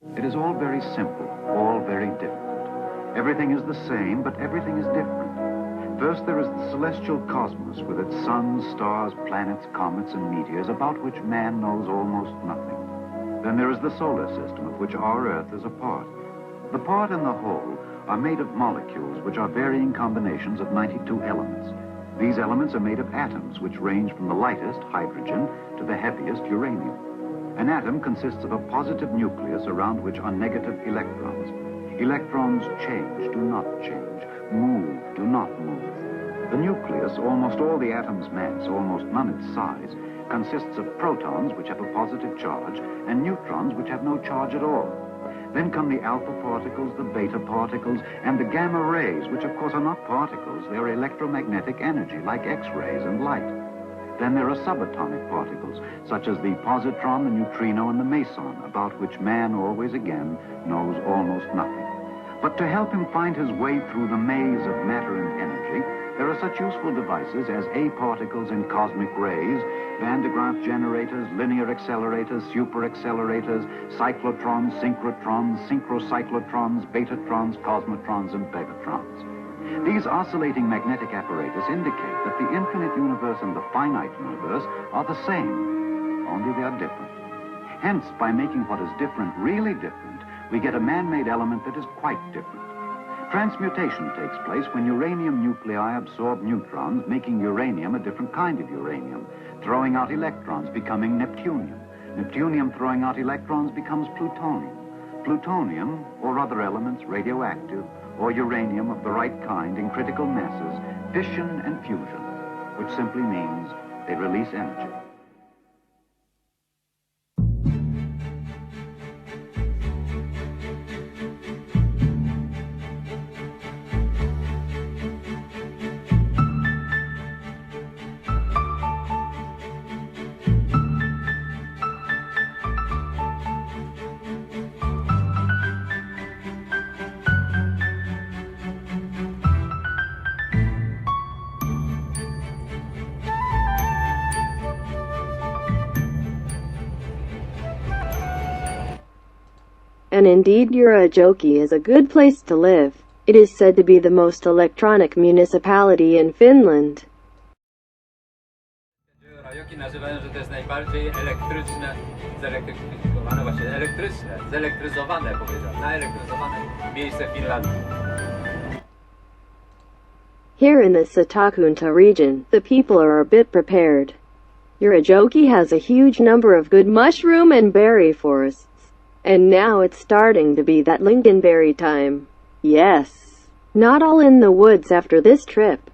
It is all very simple, all very different. Everything is the same, but everything is different. First, there is the celestial cosmos with its suns, stars, planets, comets, and meteors about which man knows almost nothing. Then there is the solar system of which our Earth is a part. The part and the whole are made of molecules which are varying combinations of 92 elements. These elements are made of atoms which range from the lightest, hydrogen, to the heaviest, uranium. An atom consists of a positive nucleus around which are negative electrons. Electrons change, do not change, move, do not move. The nucleus, almost all the atom's mass, almost none its size, consists of protons which have a positive charge and neutrons which have no charge at all. Then come the alpha particles, the beta particles, and the gamma rays, which of course are not particles, they are electromagnetic energy like X-rays and light. Then there are subatomic particles, such as the positron, the neutrino, and the meson, about which man always again knows almost nothing. But to help him find his way through the maze of matter and energy, there are such useful devices as A-particles in cosmic rays, Van de Graaff generators, linear accelerators, superaccelerators, cyclotrons, synchrotrons, synchrocyclotrons, betatrons, cosmotrons, and begatrons. These oscillating magnetic apparatus indicate that the infinite universe and the finite universe are the same, only they are different. Hence, by making what is different really different, we get a man-made element that is quite different. Transmutation takes place when uranium nuclei absorb neutrons, making uranium a different kind of uranium, throwing out electrons, becoming neptunium. Neptunium throwing out electrons becomes plutonium. Plutonium, or other elements, radioactive, or uranium of the right kind in critical masses, fission and fusion, which simply means they release energy. And indeed Energia-alojen is a good place to live. It is said to be the most electronic municipality in Finland. Energia-aloki nazywają, że to jest najbardziej elektryczne, zelektryfikowane, właśnie elektryczne, zelektryzowane powiedział, naelektryzowane miejsce w Finlandii. Here in the Satakunta region, the people are a bit prepared. Energia-alojen has a huge number of good mushroom and berry forests. And now it's starting to be that lingonberry time. Yes. Not all in the woods after this trip.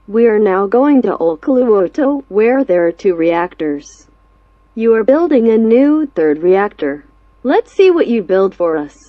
We are now going to Olkiluoto, where there are 2 reactors. You are building a new 3rd reactor. Let's see what you build for us.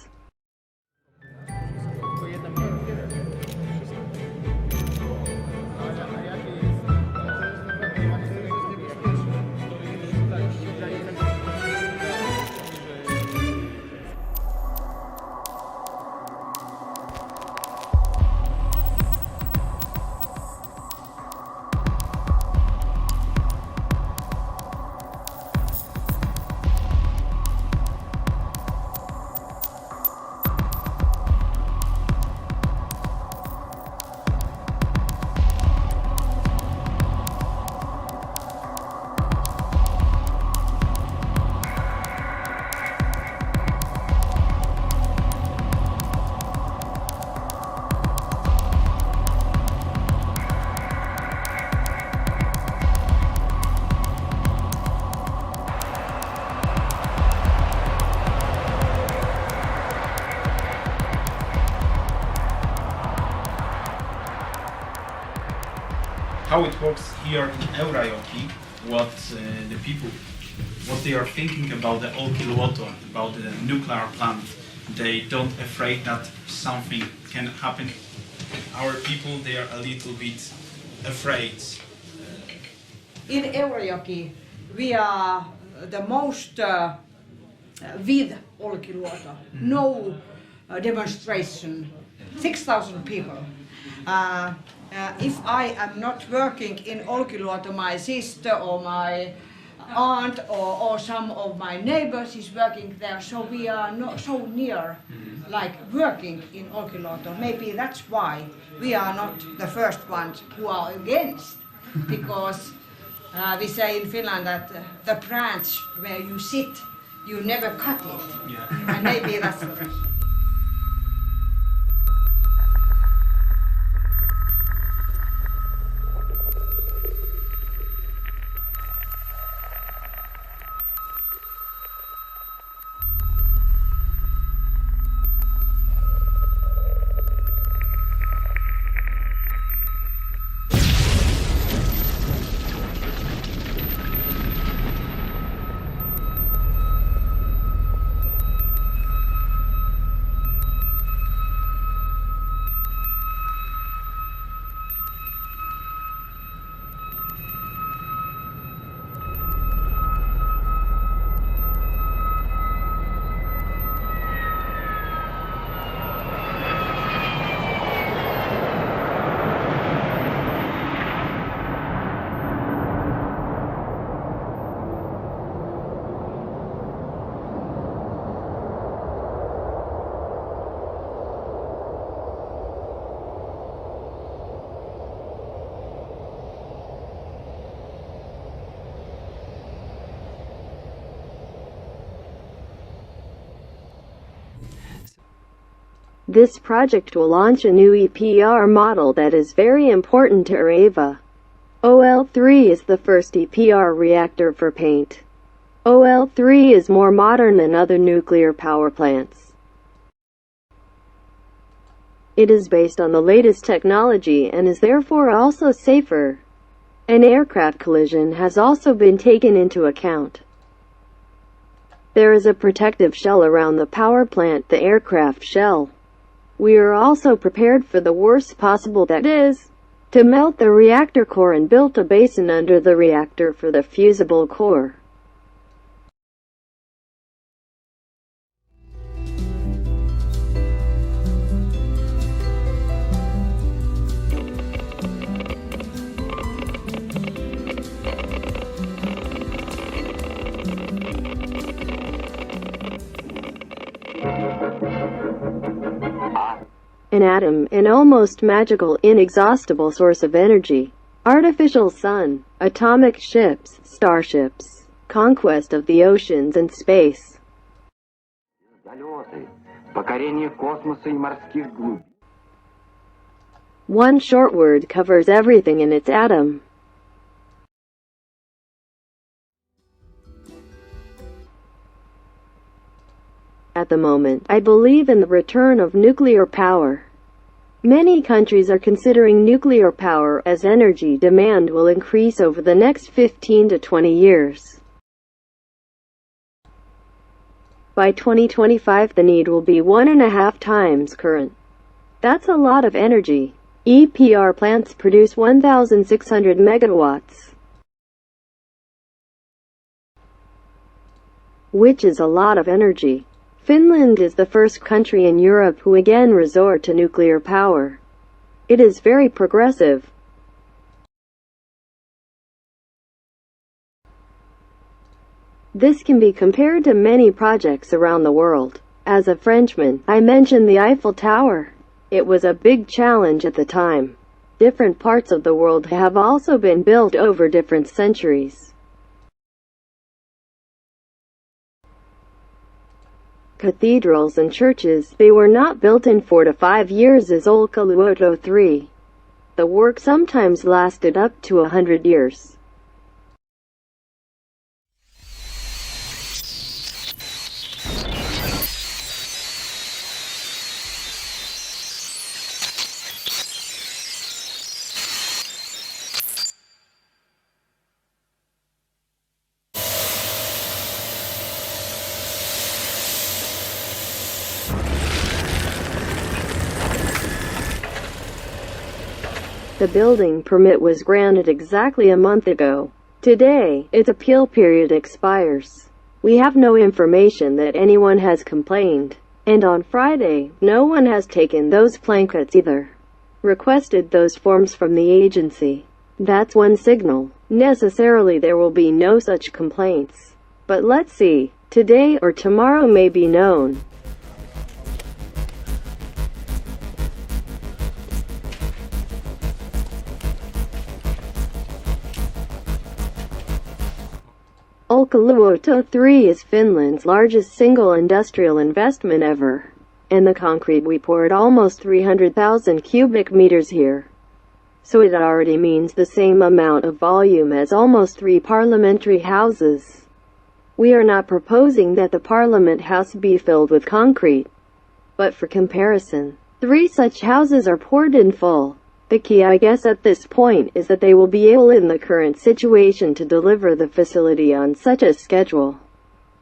How it works here in Energia-alojen, what the people, what they are thinking about the Olkiluoto, about the nuclear plant. They don't afraid that something can happen. Our people, they are a little bit afraid. In Energia-alojen, we are the most with Olkiluoto. No demonstration, 6,000 people. If I am not working in Olkiluoto, my sister or my aunt or some of my neighbors is working there, so we are not so near, like working in Olkiluoto. Maybe that's why we are not the first ones who are against, because we say in Finland that the branch where you sit, you never cut it. Yeah. And maybe that's the reason. This project will launch a new EPR model that is very important to Areva. OL3 is the first EPR reactor for paint. OL3 is more modern than other nuclear power plants. It is based on the latest technology and is therefore also safer. An aircraft collision has also been taken into account. There is a protective shell around the power plant, the aircraft shell. We are also prepared for the worst possible, that is, to melt the reactor core, and built a basin under the reactor for the fusible core. An atom, an almost magical, inexhaustible source of energy. Artificial sun, atomic ships, starships, conquest of the oceans and space. One short word covers everything in its atom. At the moment, I believe in the return of nuclear power. Many countries are considering nuclear power, as energy demand will increase over the next 15 to 20 years. By 2025, the need will be 1.5 times current. That's a lot of energy. EPR plants produce 1,600 megawatts, which is a lot of energy. Finland is the first country in Europe who again resort to nuclear power. It is very progressive. This can be compared to many projects around the world. As a Frenchman, I mentioned the Eiffel Tower. It was a big challenge at the time. Different parts of the world have also been built over different centuries. Cathedrals and churches, they were not built in 4 to 5 years as Olkiluoto 3. The work sometimes lasted up to 100 years. The building permit was granted exactly a month ago. Today, its appeal period expires. We have no information that anyone has complained. And on Friday, no one has taken those blankets either. Requested those forms from the agency. That's one signal. Necessarily there will be no such complaints. But let's see. Today or tomorrow may be known. Olkiluoto 3 is Finland's largest single industrial investment ever. And the concrete we poured almost 300,000 cubic meters here. So it already means the same amount of volume as almost 3 parliamentary houses. We are not proposing that the Parliament House be filled with concrete. But for comparison, 3 such houses are poured in full. The key, I guess, at this point is that they will be able in the current situation to deliver the facility on such a schedule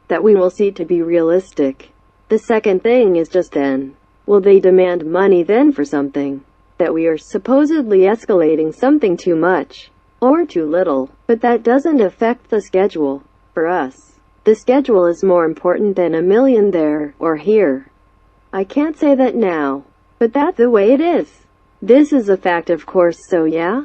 that we will see to be realistic. The second thing is just then, will they demand money then for something that we are supposedly escalating something too much or too little? But that doesn't affect the schedule. For us, the schedule is more important than a million there or here. I can't say that now, but that's the way it is. This is a fact, of course, so yeah?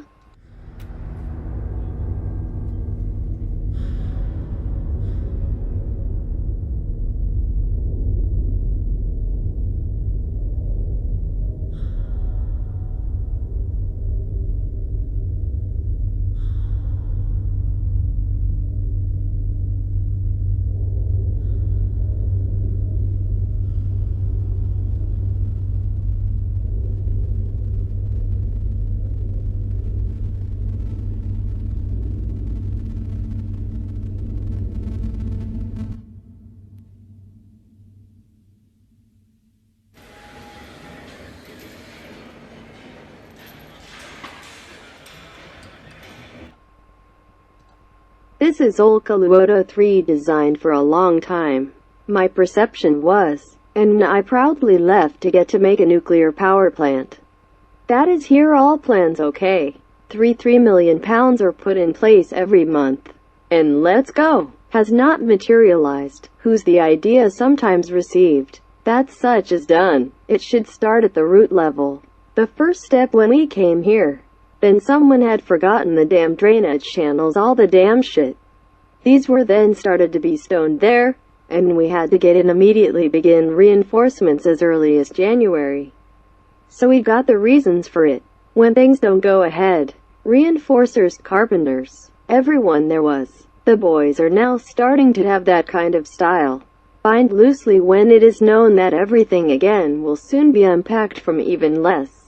This is Olkiluoto 3 designed for a long time. My perception was, and I proudly left to get to make a nuclear power plant. That is here all plans okay. 3 million pounds are put in place every month. And let's go. Has not materialized. Who's the idea sometimes received. That such is done. It should start at the root level. The first step when we came here. Then someone had forgotten the damn drainage channels, all the damn shit. These were then started to be stoned there, and we had to get in immediately, begin reinforcements as early as January. So we got the reasons for it. When things don't go ahead, reinforcers, carpenters, everyone there was. The boys are now starting to have that kind of style. Bind loosely when it is known that everything again will soon be unpacked from even less.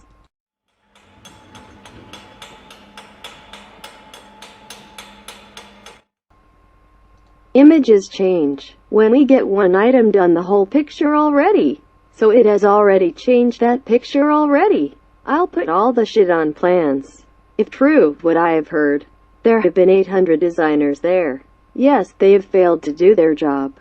Images change. When we get one item done, the whole picture already. So it has already changed that picture already. I'll put all the shit on plans. If true, what I have heard, there have been 800 designers there. Yes, they have failed to do their job.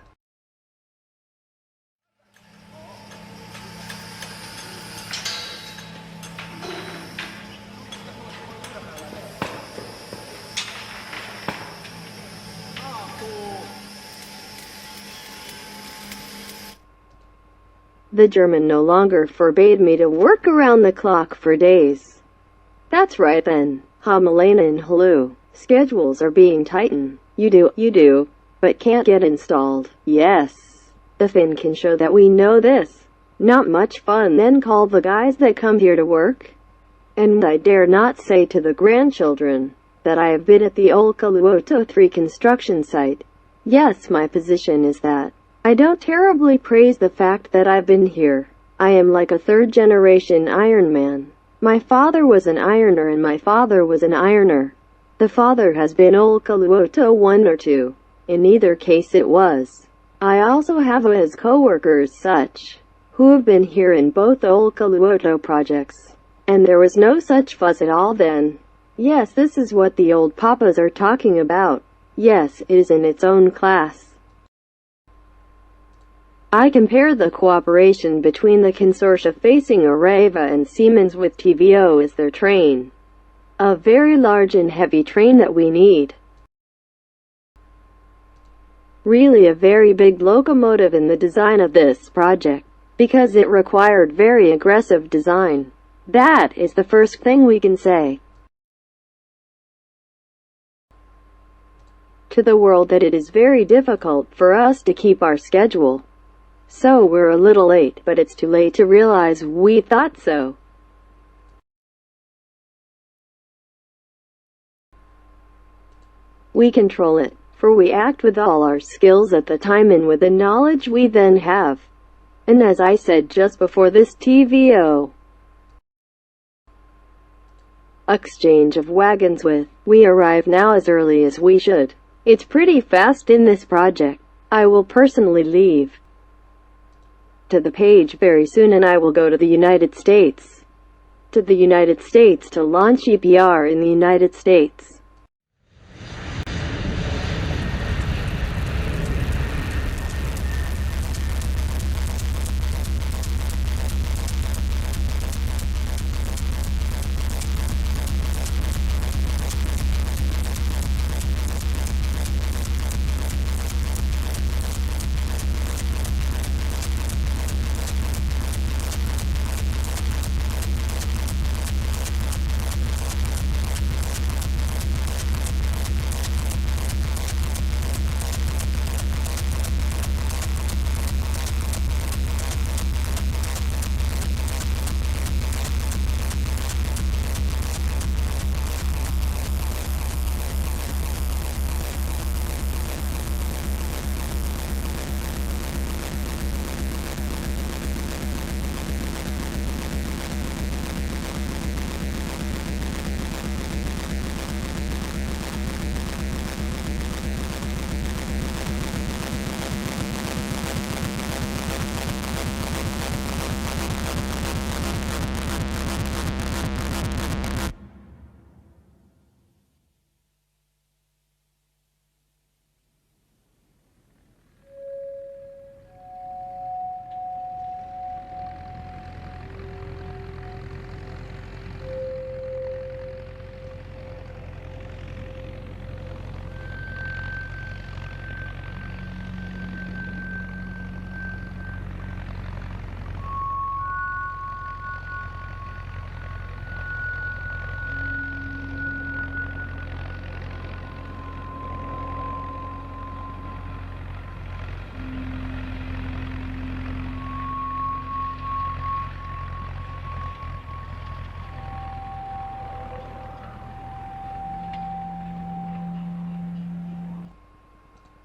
The German no longer forbade me to work around the clock for days. That's right then, Hamalena and Halu. Schedules are being tightened. You do, but can't get installed. Yes. The Finn can show that we know this. Not much fun then call the guys that come here to work. And I dare not say to the grandchildren that I have been at the Olkiluoto 3 construction site. Yes, my position is that I don't terribly praise the fact that I've been here. I am like a third-generation Iron Man. My father was an ironer and my father was an ironer. The father has been Olkiluoto 1 or 2. In either case it was. I also have as co-workers such, who have been here in both Olkiluoto projects. And there was no such fuss at all then. Yes, this is what the old papas are talking about. Yes, it is in its own class. I compare the cooperation between the consortia facing Areva and Siemens with TVO as their train. A very large and heavy train that we need. Really a very big locomotive in the design of this project. because it required very aggressive design. That is the first thing we can say to the world, that it is very difficult for us to keep our schedule. So we're a little late, but it's too late to realize we thought so. We control it, for we act with all our skills at the time and with the knowledge we then have. And as I said just before this TVO exchange of wagons with, we arrive now as early as we should. It's pretty fast in this project. I will personally leave to the page very soon, and I will go to the United States. To the United States to launch EPR in the United States.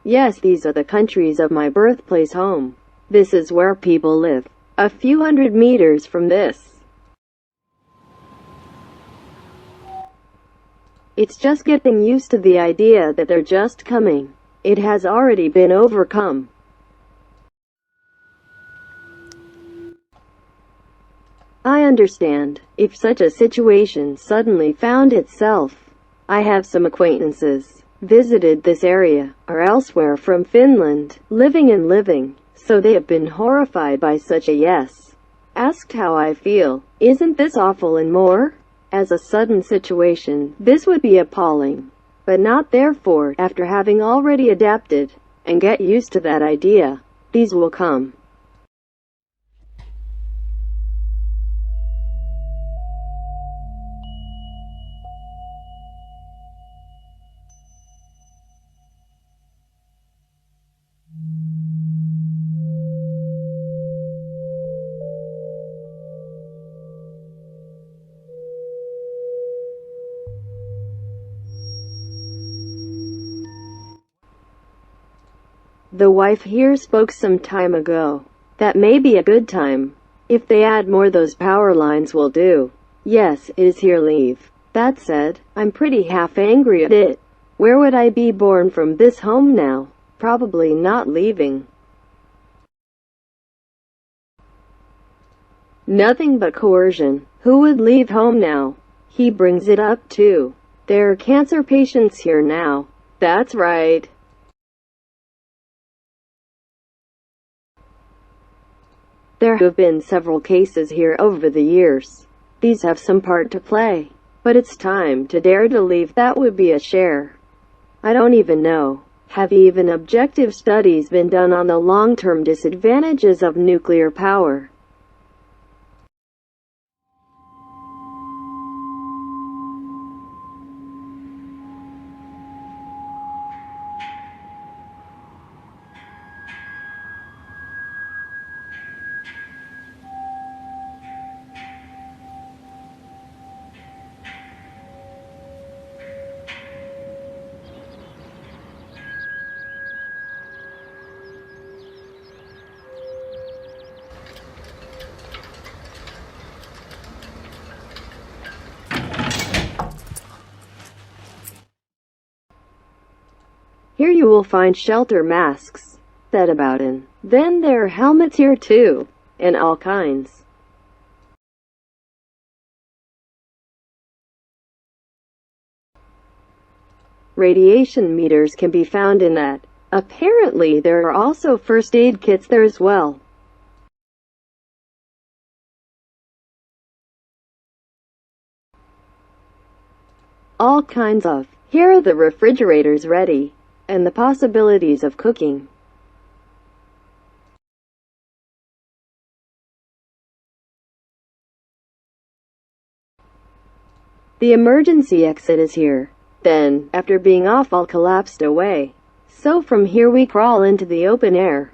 Yes, these are the countries of my birthplace home. This is where people live. A few hundred meters from this. It's just getting used to the idea that they're just coming. It has already been overcome. I understand. If such a situation suddenly found itself, I have some acquaintances visited this area, or elsewhere from Finland, living, so they have been horrified by such a yes. Asked how I feel. Isn't this awful and more? As a sudden situation, this would be appalling. But not therefore, after having already adapted, and get used to that idea, these will come. The wife here spoke some time ago. That may be a good time. If they add more, those power lines will do. Yes, it is here leave. That said, I'm pretty half angry at it. Where would I be born from this home now? Probably not leaving. Nothing but coercion. Who would leave home now? He brings it up too. There are cancer patients here now. That's right. There have been several cases here over the years. These have some part to play. But it's time to dare to leave. That would be a share. I don't even know. Have even objective studies been done on the long-term disadvantages of nuclear power? Here you will find shelter masks, said about it. Then there are helmets here too, and all kinds. Radiation meters can be found in that. Apparently there are also first aid kits there as well. All kinds of. Here are the refrigerators ready, and the possibilities of cooking. The emergency exit is here. Then, after being off, all collapsed away. So from here we crawl into the open air.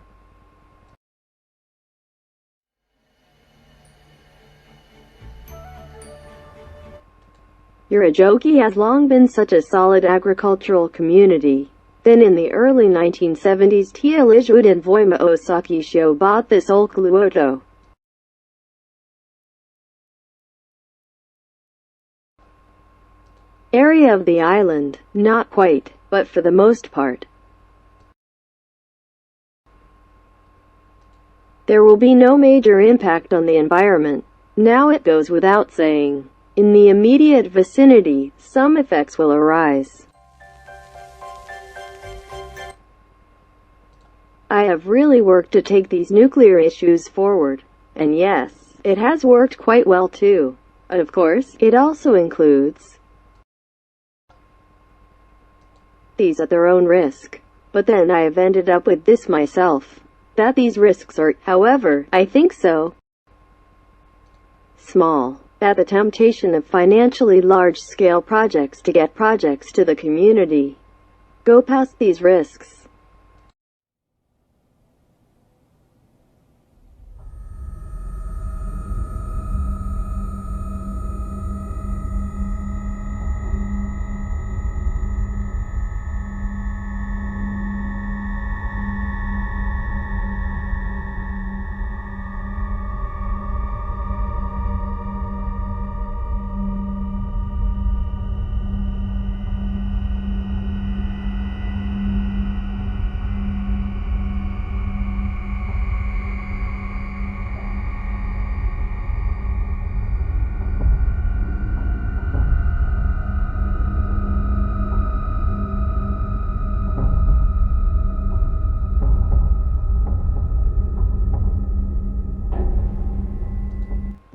Energia-alojen has long been such a solid agricultural community. Then in the early 1970s Energia-alojen and Voima Osaki Show bought this Olkiluoto area of the island. Not quite, but for the most part. There will be no major impact on the environment. Now it goes without saying. In the immediate vicinity, some effects will arise. I have really worked to take these nuclear issues forward. And yes, it has worked quite well too. Of course, it also includes these at their own risk. But then I have ended up with this myself. That these risks are, however, I think so, small. That the temptation of financially large-scale projects to get projects to the community go past these risks.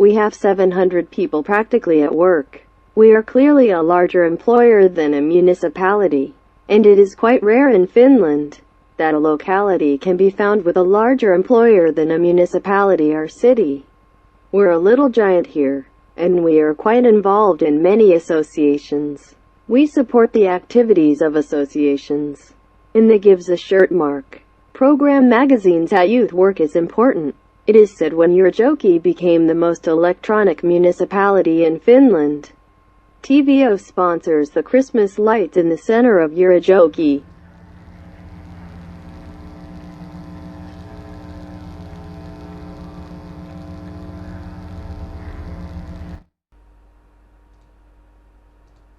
We have 700 people practically at work. We are clearly a larger employer than a municipality, and it is quite rare in Finland that a locality can be found with a larger employer than a municipality or city. We're a little giant here, and we are quite involved in many associations. We support the activities of associations. And that gives a shirt mark. Program magazines at youth work is important. It is said when Energia-alojen became the most electronic municipality in Finland. TVO sponsors the Christmas lights in the center of Energia-alojen.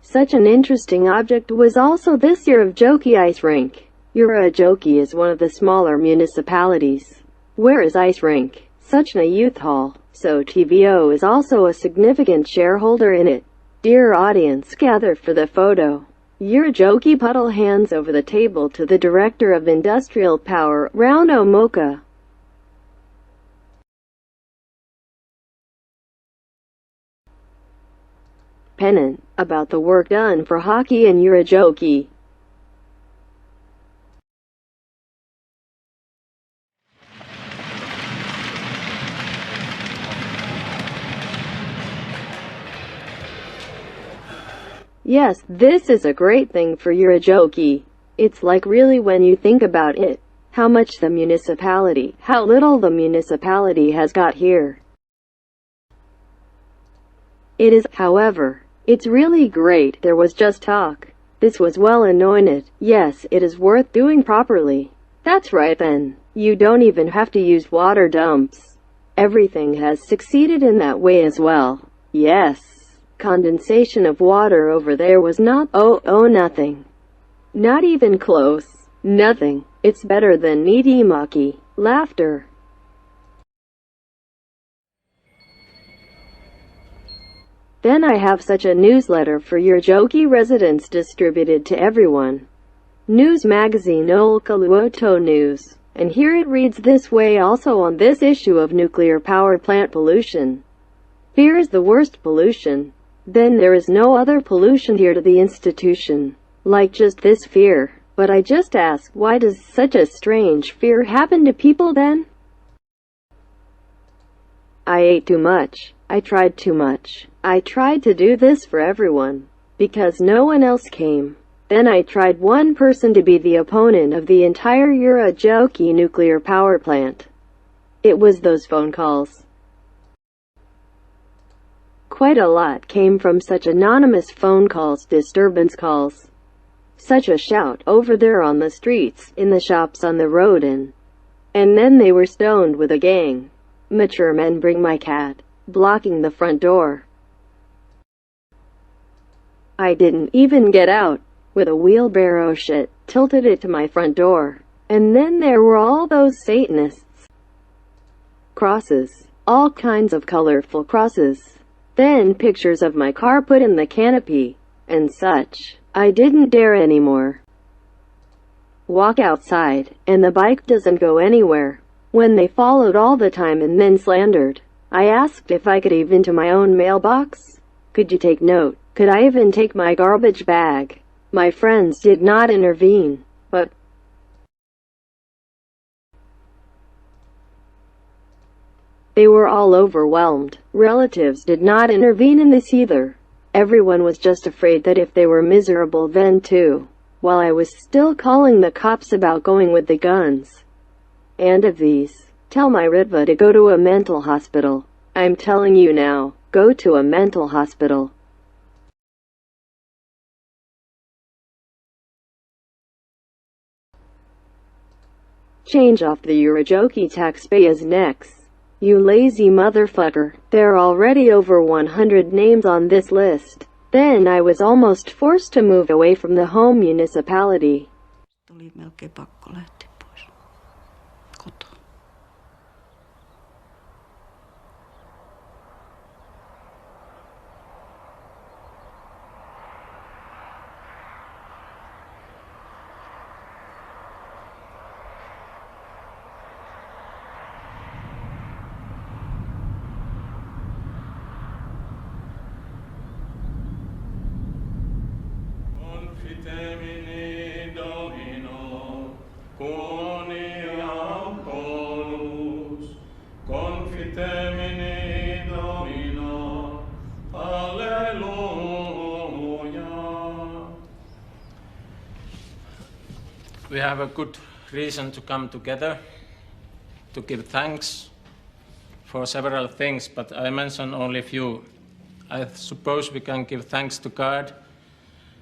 Such an interesting object was also this year of Joki ice rink. Energia-alojen is one of the smaller municipalities. Where is ice rink? Such a youth hall. So TVO is also a significant shareholder in it. Dear audience, gather for the photo. Energia-alojen puddle hands over the table to the Director of Industrial Power, Rauno Moka. Pennant, about the work done for hockey and Energia-alojen. Yes, this is a great thing for Energia-alojen. It's like really when you think about it, how much the municipality, how little the municipality has got here. It is, however, it's really great. There was just talk. This was well anointed. Yes, it is worth doing properly. That's right then. You don't even have to use water dumps. Everything has succeeded in that way as well. Yes. Condensation of water over there was not, nothing. Not even close. Nothing. It's better than Niitimaki. Laughter. Then I have such a newsletter for Energia residents distributed to everyone. News magazine Olkiluoto News. And here it reads this way also on this issue of nuclear power plant pollution. Fear is the worst pollution. Then there is no other pollution here to the institution. Like just this fear. But I just ask, why does such a strange fear happen to people then? I ate too much. I tried too much. I tried to do this for everyone. Because no one else came. Then I tried one person to be the opponent of the entire Energia-alojen nuclear power plant. It was those phone calls. Quite a lot came from such anonymous phone calls, disturbance calls. Such a shout over there on the streets, in the shops on the road and then they were stoned with a gang. Mature men bring my cat, blocking the front door. I didn't even get out, with a wheelbarrow shit, tilted it to my front door. And then there were all those Satanists. Crosses, all kinds of colorful crosses. Then pictures of my car put in the canopy, and such. I didn't dare anymore. Walk outside, and the bike doesn't go anywhere. When they followed all the time and then slandered, I asked if I could even to my own mailbox. Could you take note? Could I even take my garbage bag? My friends did not intervene, but they were all overwhelmed. Relatives did not intervene in this either. Everyone was just afraid that if they were miserable then too, while I was still calling the cops about going with the guns. And of these, tell my Ritva to go to a mental hospital. I'm telling you now, go to a mental hospital. Change off the Energia-alojen taxpayers' necks. You lazy motherfucker. There are already over 100 names on this list. Then I was almost forced to move away from the home municipality. Tuli melkein pakko lähteä pois kotoa. We have a good reason to come together to give thanks for several things, but I mention only a few. I suppose we can give thanks to God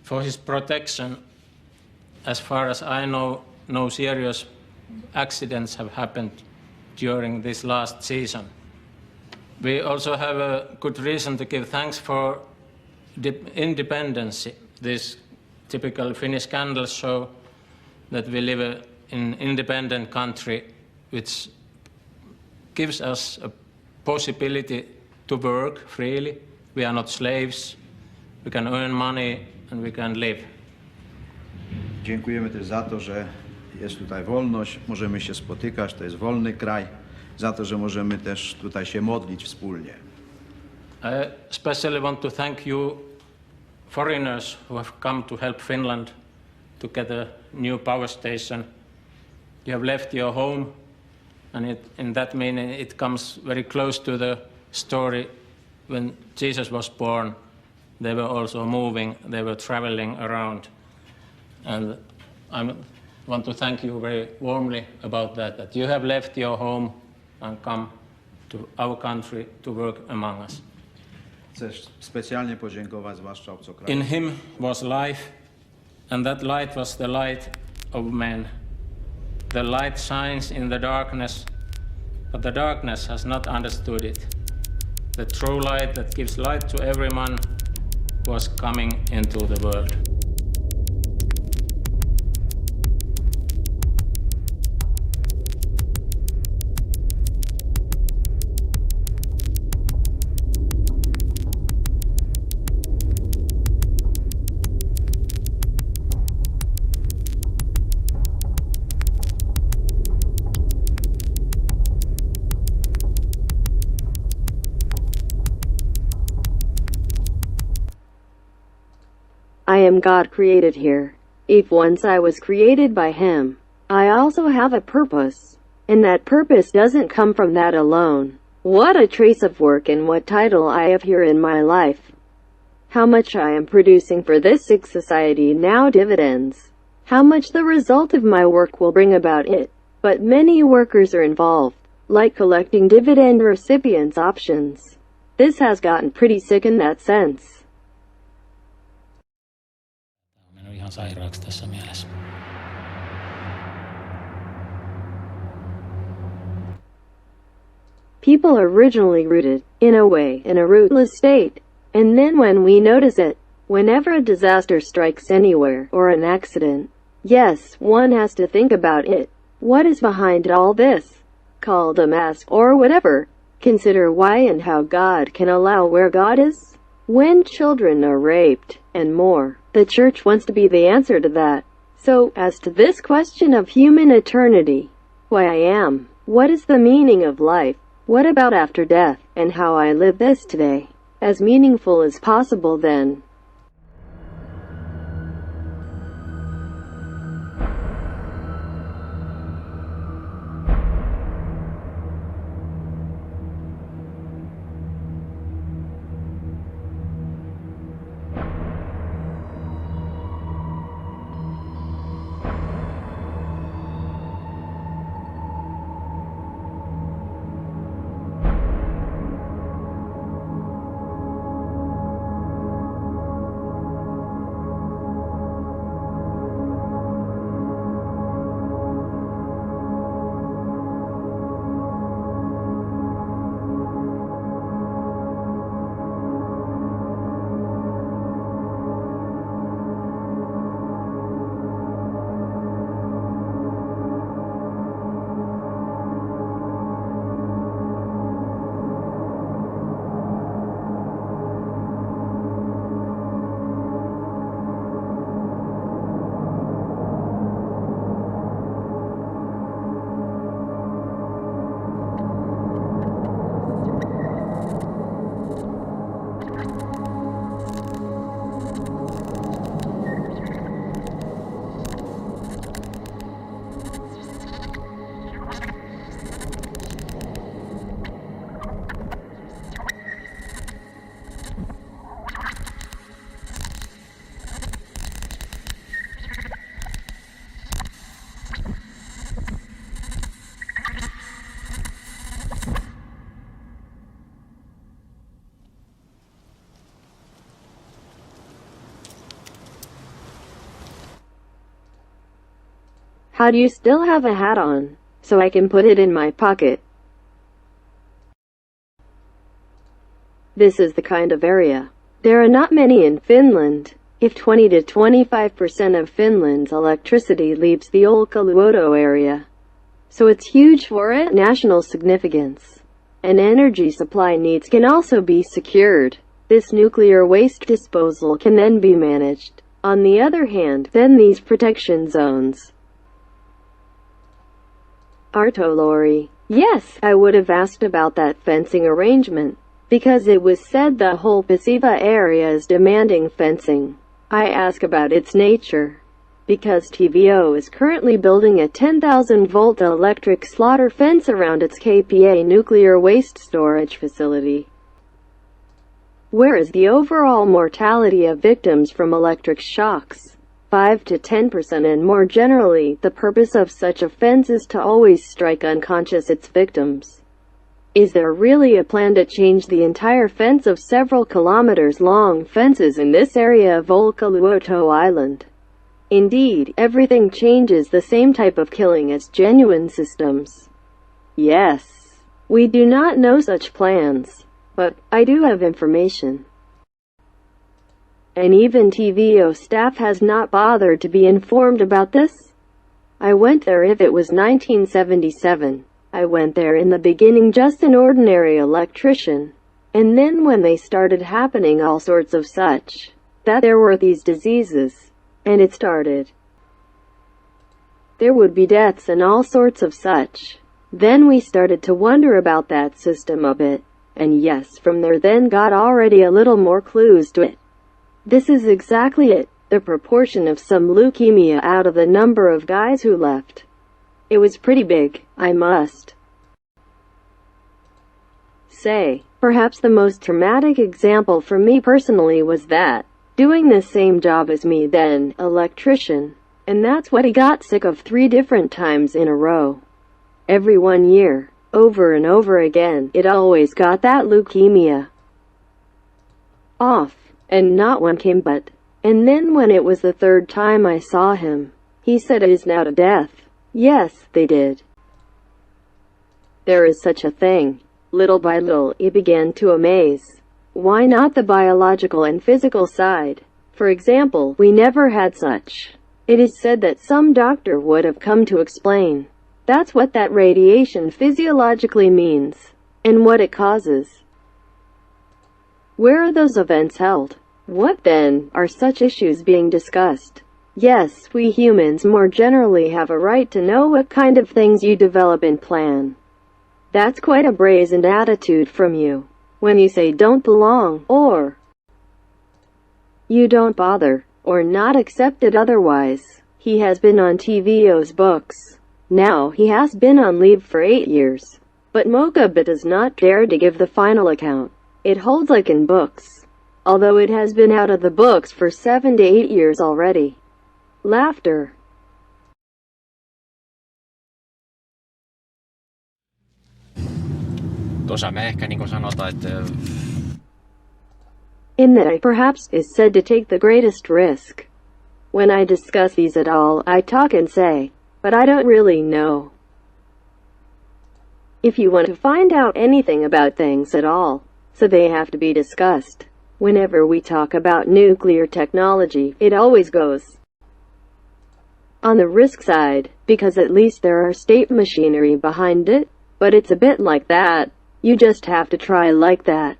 for his protection. As far as I know, no serious accidents have happened during this last season. We also have a good reason to give thanks for independence. This typical Finnish candles show that we live in an independent country, which gives us a possibility to work freely. We are not slaves. We can earn money and we can live. Dziękujemy też za to, że jest tutaj wolność, możemy się spotykać, to jest wolny kraj, za to, że możemy też tutaj się modlić wspólnie. I especially want to thank you foreigners who have come to help Finland to get a new power station. You have left your home, and in that meaning it comes very close to the story when Jesus was born. they were also moving, they were traveling around. And I want to thank you very warmly about that you have left your home and come to our country to work among us. Chcę specjalnie podziękować zwłaszcza obcokrajowcom. In him was life, and that light was the light of men. The light shines in the darkness, but the darkness has not understood it. The true light that gives light to everyone was coming into the world. I am God created here. If once I was created by Him, I also have a purpose. And that purpose doesn't come from that alone. What a trace of work and what title I have here in my life. How much I am producing for this sick society now dividends. How much the result of my work will bring about it. But many workers are involved, like collecting dividend recipients' options. This has gotten pretty sick in that sense. Ihan sairaaksi tässä mielessä. People are originally rooted, in a way, in a rootless state. And then when we notice it, whenever a disaster strikes anywhere, or an accident, yes, one has to think about it. What is behind all this? Call the mask or whatever. Consider why and how God can allow where God is. When children are raped, and more. The church wants to be the answer to that. So, as to this question of human eternity, why I am, what is the meaning of life, what about after death, and how I live this today, as meaningful as possible then. How do you still have a hat on, so I can put it in my pocket? This is the kind of area. There are not many in Finland. If 20 to 25% of Finland's electricity leaves the Olkiluoto area, so it's huge for its national significance. An energy supply needs can also be secured. This nuclear waste disposal can then be managed. On the other hand, then these protection zones. Artolori. Yes, I would have asked about that fencing arrangement, because it was said the whole Pasiva area is demanding fencing. I ask about its nature, because TVO is currently building a 10,000-volt electric slaughter fence around its KPA nuclear waste storage facility. whereas the overall mortality of victims from electric shocks, 5 to 10%, and more generally, the purpose of such offense is to always strike unconscious its victims. Is there really a plan to change the entire fence of several kilometers-long fences in this area of Olkiluoto Island? Indeed, everything changes the same type of killing as genuine systems. Yes, we do not know such plans, but I do have information. And even TVO staff has not bothered to be informed about this. I went there if it was 1977. I went there in the beginning just an ordinary electrician. And then when they started happening all sorts of such, that there were these diseases, and it started. There would be deaths and all sorts of such. Then we started to wonder about that system a bit. And yes, from there then got already a little more clues to it. This is exactly it, the proportion of some leukemia out of the number of guys who left. It was pretty big, I must say. Perhaps the most traumatic example for me personally was that, doing the same job as me then, electrician, and that's what he got sick of 3 different times in a row. Every 1 year, over and over again, it always got that leukemia off, and not one came but. And then when it was the 3rd time I saw him, he said it is now to death. Yes, they did. There is such a thing. Little by little, it began to amaze. Why not the biological and physical side? For example, we never had such. It is said that some doctor would have come to explain. That's what that radiation physiologically means, and what it causes. Where are those events held? What then are such issues being discussed? Yes, we humans more generally have a right to know what kind of things you develop and plan. That's quite a brazen attitude from you, when you say don't belong, or you don't bother, or not accepted otherwise. He has been on TVO's books. Now he has been on leave for 8 years. But Mokaba does not dare to give the final account. It holds like in books, although it has been out of the books for 7 to 8 years already. Laughter. Tuossa me ehkä niin kuin sanotaan, että In that I perhaps is said to take the greatest risk. When I discuss these at all, I talk and say, but I don't really know. If you want to find out anything about things at all, so they have to be discussed. Whenever we talk about nuclear technology, it always goes on the risk side, because at least there are state machinery behind it. But it's a bit like that. You just have to try like that.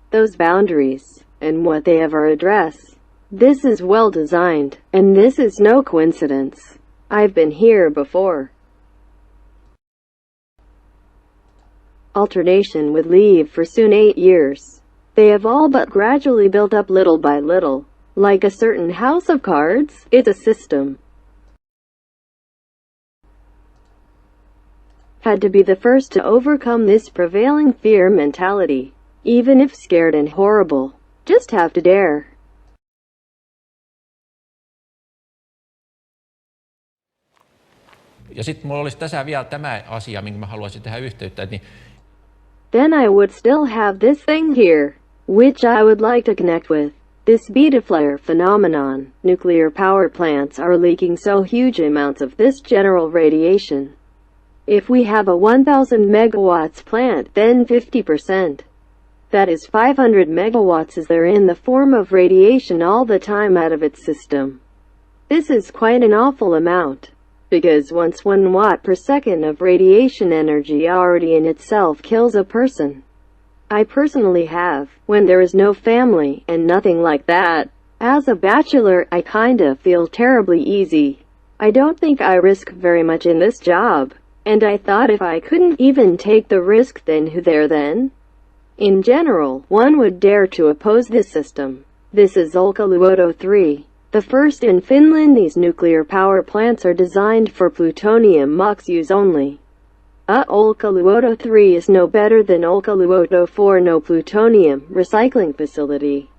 Those boundaries, and what they ever address. This is well designed, and this is no coincidence. I've been here before. Alternation with leave for soon 8 years. They have all but gradually built up little by little. Like a certain house of cards, it's a system. Had to be the first to overcome this prevailing fear mentality. Even if scared and horrible. Just have to dare. ja sitten mulla olisi tässä vielä tämä asia, minkä mä haluaisin tehdä yhteyttä, niin then I would still have this thing here, which I would like to connect with. This beta flare phenomenon. Nuclear power plants are leaking so huge amounts of this general radiation. If we have a 1000 megawatts plant, then 50%. That is 500 megawatts is there in the form of radiation all the time out of its system. This is quite an awful amount. Because once 1 watt per second of radiation energy already in itself kills a person. I personally have, when there is no family, and nothing like that. As a bachelor, I kinda feel terribly easy. I don't think I risk very much in this job. And I thought if I couldn't even take the risk, then who there then? In general, one would dare to oppose this system. This is Olkiluoto 3. The first in Finland. These nuclear power plants are designed for plutonium MUX use only. Olkiluoto 3 is no better than Olkiluoto 4 no plutonium recycling facility.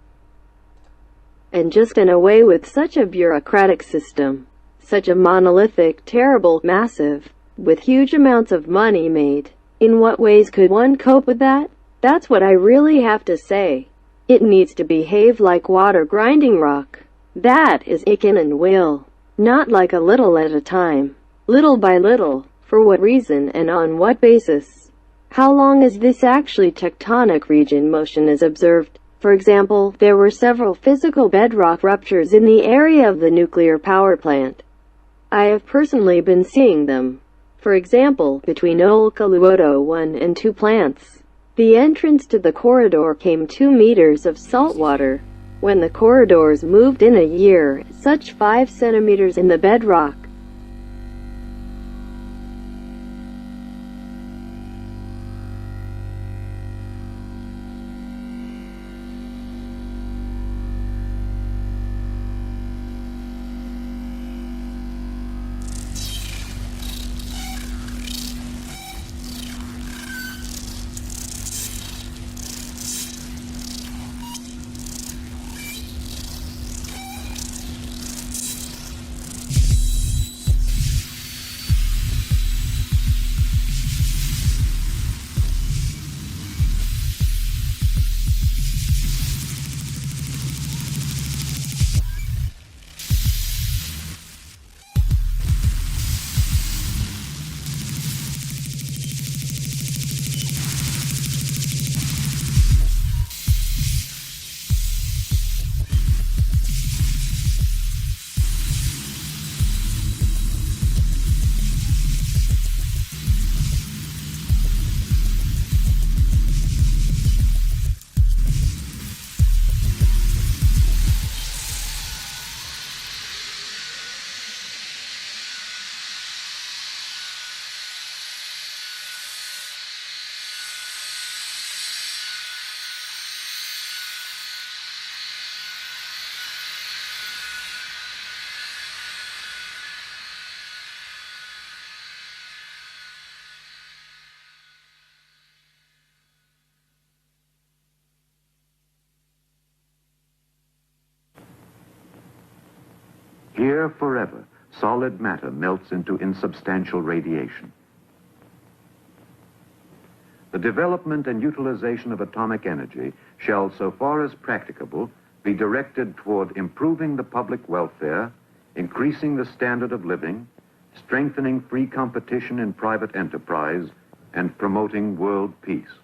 And just in a way with such a bureaucratic system, such a monolithic, terrible, massive, with huge amounts of money made, in what ways could one cope with that? That's what I really have to say. It needs to behave like water grinding rock. That is it can and will. Not like a little at a time. Little by little. For what reason and on what basis? How long is this actually tectonic region motion is observed? For example, there were several physical bedrock ruptures in the area of the nuclear power plant. I have personally been seeing them. For example, between Olkiluoto 1 and 2 plants. The entrance to the corridor came 2 meters of salt water. When the corridors moved in a year, such 5 centimeters in the bedrock. Here forever, solid matter melts into insubstantial radiation. The development and utilization of atomic energy shall, so far as practicable, be directed toward improving the public welfare, increasing the standard of living, strengthening free competition in private enterprise, and promoting world peace.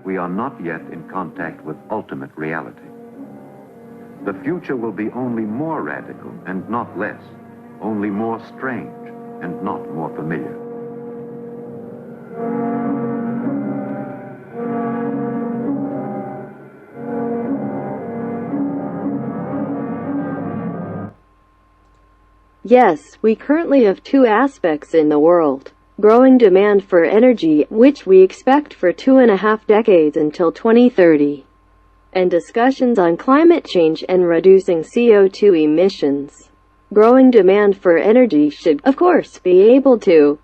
We are not yet in contact with ultimate reality. The future will be only more radical and not less, only more strange and not more familiar. Yes, we currently have 2 aspects in the world. Growing demand for energy, which we expect for 2.5 decades until 2030. And discussions on climate change and reducing CO2 emissions. Growing demand for energy should, of course, be able to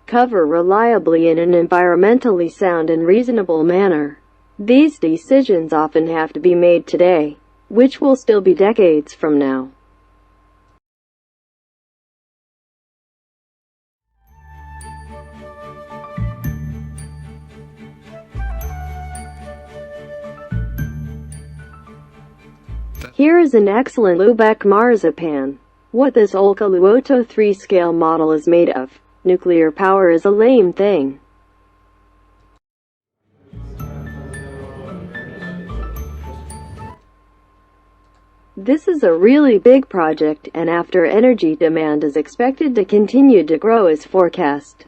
cover reliably in an environmentally sound and reasonable manner. These decisions often have to be made today, which will still be decades from now. Here is an excellent Lubeck marzipan. What this Olkiluoto 3 scale model is made of. Nuclear power is a lame thing. This is a really big project, and after energy demand is expected to continue to grow as forecast.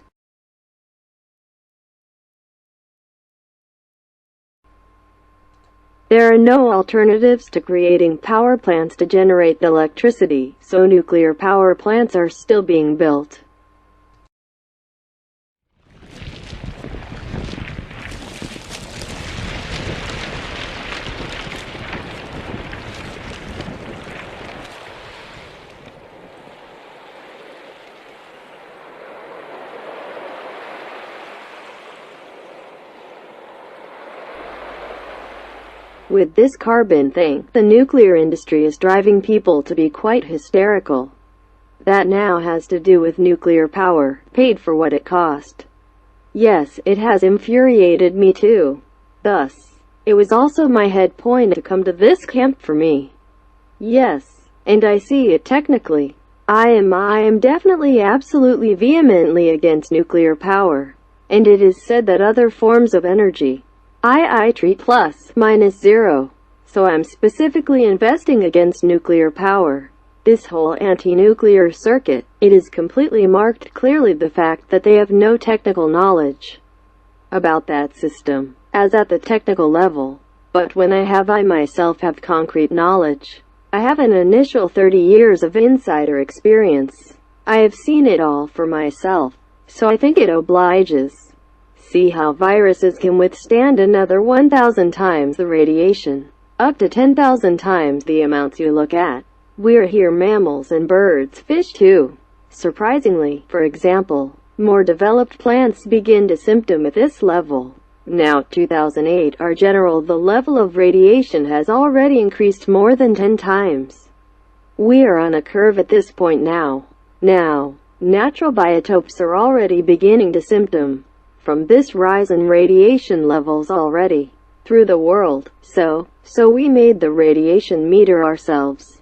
There are no alternatives to creating power plants to generate the electricity, so nuclear power plants are still being built. With this carbon thing, the nuclear industry is driving people to be quite hysterical. That now has to do with nuclear power, paid for what it cost. Yes, it has infuriated me too. Thus, it was also my head point to come to this camp for me. Yes, and I see it technically. I am definitely absolutely vehemently against nuclear power. And it is said that other forms of energy, I treat plus, minus zero. So I'm specifically investing against nuclear power. This whole anti-nuclear circuit, it is completely marked clearly the fact that they have no technical knowledge about that system, as at the technical level. But when I myself have concrete knowledge, I have an initial 30 years of insider experience. I have seen it all for myself, so I think it obliges. See how viruses can withstand another 1,000 times the radiation, up to 10,000 times the amounts you look at. We're here mammals and birds, fish too. Surprisingly, for example, more developed plants begin to symptom at this level. Now 2008 our general the level of radiation has already increased more than 10 times. We are on a curve at this point now. Now, natural biotopes are already beginning to symptom from this rise in radiation levels already through the world. So we made the radiation meter ourselves.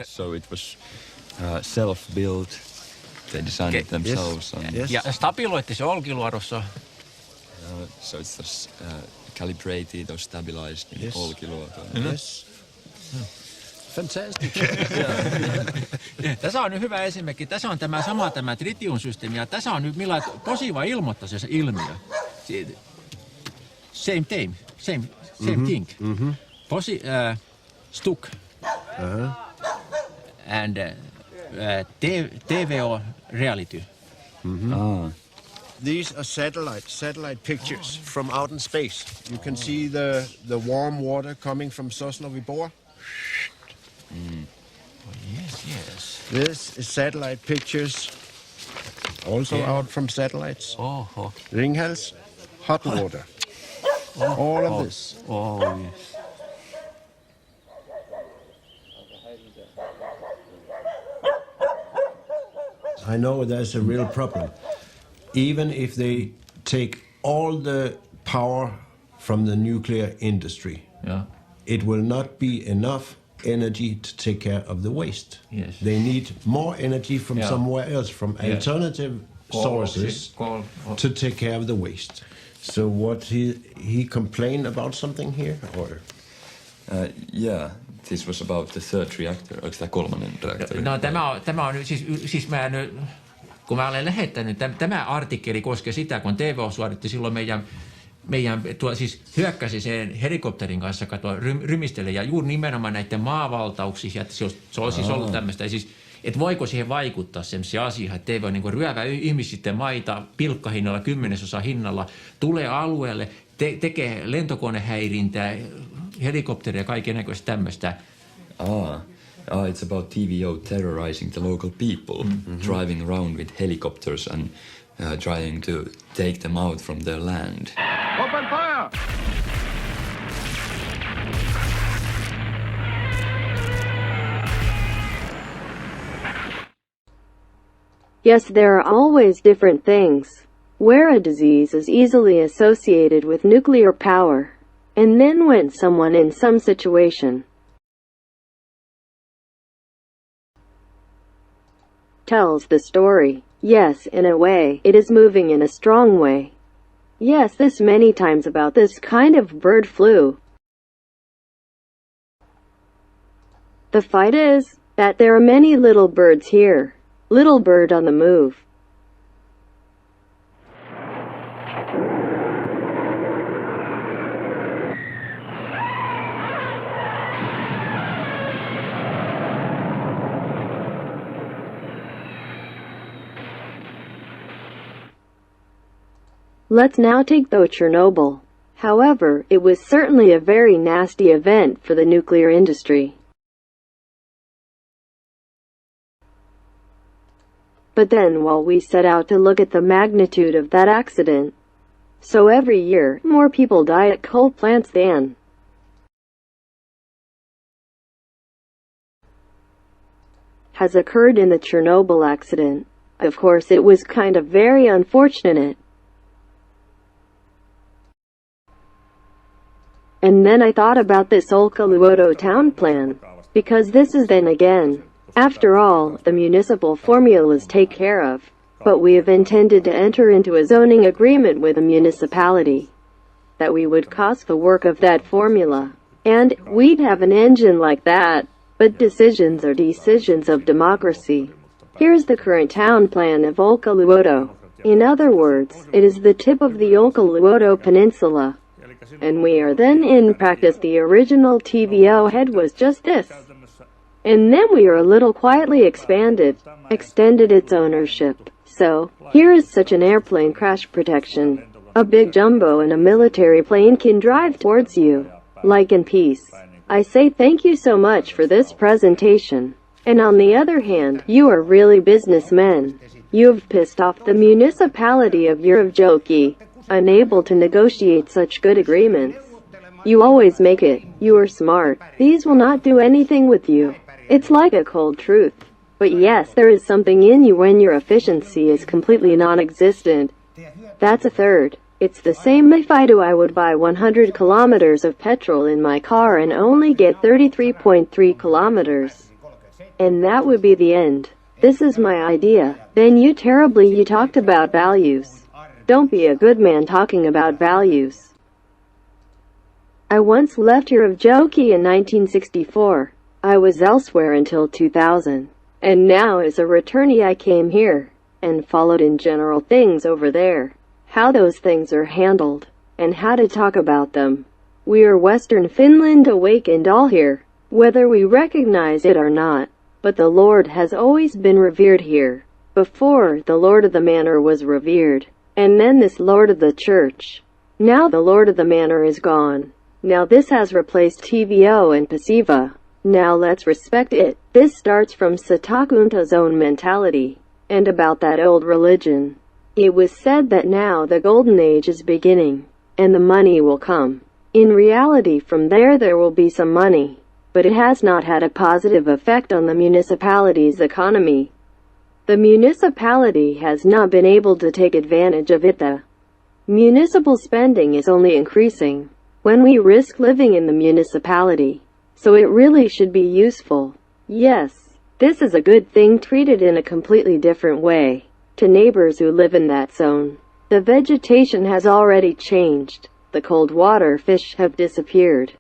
So it was self-built. They designed it themselves. Yes. Ja stabiloitte se Olkiluodossa. So it was calibrated or stabilized in Olkiluoto. Yes. Fantastic. Tässä on nyt hyvä esimerkki. Tässä on tämä tritium-systeemi ja tässä on nyt millä Posiva ilmoittaa se ilmiö. Same thing. Same thing. Stuck. And TVO reality. These are satellite pictures from out in space. You can see the warm water coming from Sosnovyj Bor. Oh, yes. This is satellite pictures, also out from satellites. Ringhals, hot water. All of this. Oh, yes. I know there's a real problem. Even if they take all the power from the nuclear industry, it will not be enough energy to take care of the waste. Yes. They need more energy from somewhere else, from alternative sources to take care of the waste. So what he complained about something here, or? Yeah, this was about the third reactor. Onko tämä kolmannen reaktori? No tämä on nyt siis mä nyt, kun mä olen lähettänyt, tämä artikkeli koskee sitä, kun TVO suoritti silloin meidän siis hyökkäsi sen helikopterin kanssa rymisteli ja juuri nimenomaan näiden maavaltauksissa, että se olisi siis ollut tämmöistä. Siis, että voiko siihen vaikuttaa semmoisia asioita, että TVO niin ryövää ihmisitten maita pilkkahinnalla, 10% hinnalla, tulee alueelle, tekee lentokonehäirintää, helikopteria ja kaikennäköistä tämmöistä. It's about TVO terrorizing the local people, driving around with helicopters and trying to take them out from their land. Open fire! Yes, there are always different things. Where a disease is easily associated with nuclear power, and then when someone in some situation tells the story, yes, in a way, it is moving in a strong way. Yes, this many times about this kind of bird flu. The fight is that there are many little birds here. Little bird on the move. Let's now take though Chernobyl. However, it was certainly a very nasty event for the nuclear industry. But then while we set out to look at the magnitude of that accident, So every year, more people die at coal plants than has occurred in the Chernobyl accident. Of course, it was kind of very unfortunate. And then I thought about this Olkiluoto town plan, because this is then again. After all, the municipal formulas take care of. But we have intended to enter into a zoning agreement with a municipality that we would cost the work of that formula. And we'd have an engine like that. But decisions are decisions of democracy. Here's the current town plan of Olkiluoto. In other words, it is the tip of the Olkiluoto Peninsula. And we are then in practice. The original TVO head was just this. And then we are a little quietly extended its ownership. So, here is such an airplane crash protection. A big jumbo and a military plane can drive towards you, like in peace. I say thank you so much for this presentation. And on the other hand, you are really businessmen. You have pissed off the municipality of Eurojoki, unable to negotiate such good agreements. You always make it. You are smart. These will not do anything with you. It's like a cold truth. But yes, there is something in you when your efficiency is completely non-existent. That's a third. It's the same if I would buy 100 kilometers of petrol in my car and only get 33.3 kilometers. And that would be the end. This is my idea. Then you talked about values. Don't be a good man talking about values. I once left Eurojoki in 1964. I was elsewhere until 2000. And now as a returnee I came here, and followed in general things over there. How those things are handled, and how to talk about them. We are Western Finland awakened all here, whether we recognize it or not. But the Lord has always been revered here. Before, the Lord of the Manor was revered, and then this Lord of the Church. Now the Lord of the Manor is gone. Now this has replaced TVO and Pasiva. Now let's respect it. This starts from Satakunta's own mentality, and about that old religion. It was said that now the golden age is beginning, and the money will come. In reality, from there will be some money, but it has not had a positive effect on the municipality's economy. The municipality has not been able to take advantage of it. The municipal spending is only increasing when we risk living in the municipality. So it really should be useful. Yes, this is a good thing treated in a completely different way to neighbors who live in that zone. The vegetation has already changed. The cold water fish have disappeared.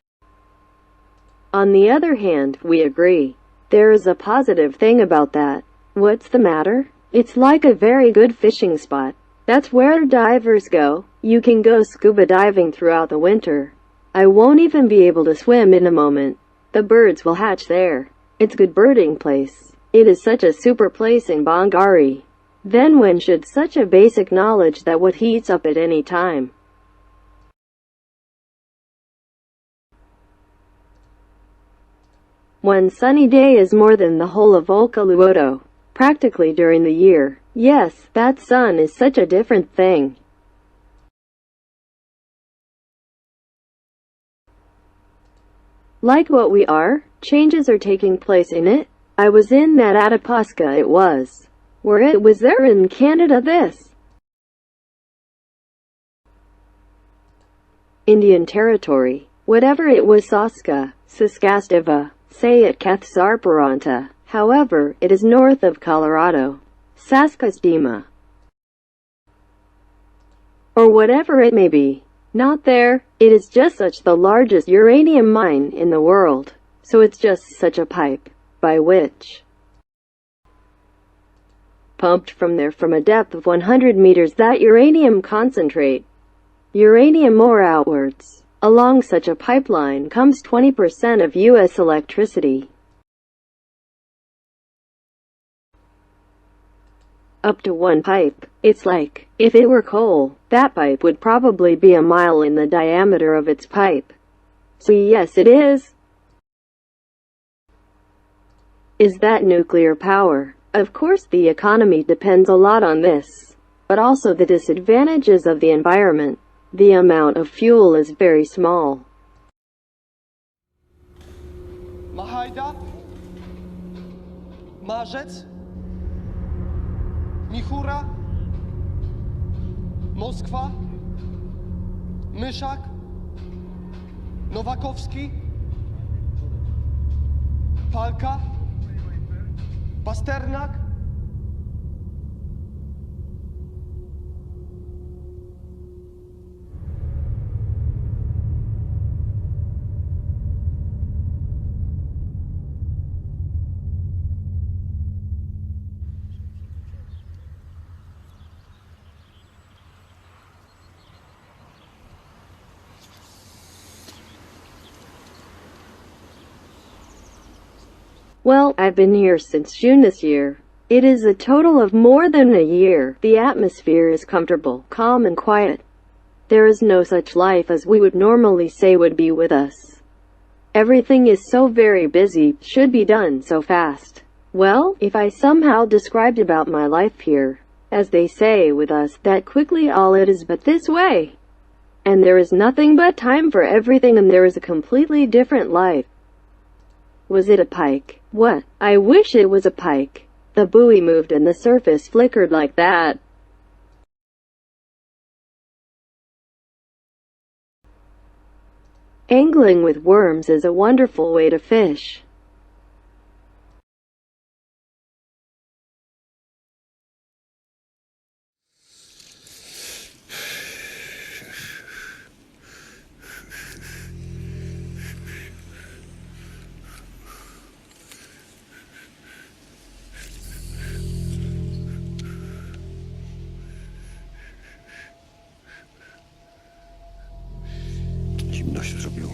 On the other hand, we agree. There is a positive thing about that. What's the matter? It's like a very good fishing spot. That's where divers go. You can go scuba diving throughout the winter. I won't even be able to swim in a moment. The birds will hatch there. It's good birding place. It is such a super place in Bangari. Then when should such a basic knowledge that what heats up at any time? One sunny day is more than the whole of Olkiluoto, practically during the year. Yes, that sun is such a different thing. Like what we are, changes are taking place in it. I was in that Atapuska it was. Where it was there in Canada this. Indian Territory. Whatever it was Saska, Saskatchewan, say it Cathsarparanta. However, it is north of Colorado. Saskatchewan. Or whatever it may be. Not there. It is just such the largest uranium mine in the world. So it's just such a pipe, by which pumped from there from a depth of 100 meters that uranium concentrate. Uranium ore outwards. Along such a pipeline comes 20% of U.S. electricity. Up to one pipe. It's like, if it were coal, that pipe would probably be a mile in the diameter of its pipe. So yes, it is. Is that nuclear power? Of course the economy depends a lot on this, but also the disadvantages of the environment. The amount of fuel is very small. Mahajda, Marzec, Michura, Moskwa, Myszak, Nowakowski, Palka, Pasternak. Well, I've been here since June this year. It is a total of more than a year. The atmosphere is comfortable, calm and quiet. There is no such life as we would normally say would be with us. Everything is so very busy, should be done so fast. Well, if I somehow described about my life here, as they say with us, that quickly all it is but this way. And there is nothing but time for everything, and there is a completely different life. Was it a pike? What? I wish it was a pike. The buoy moved and the surface flickered like that. Angling with worms is a wonderful way to fish. Zimno się zrobiło.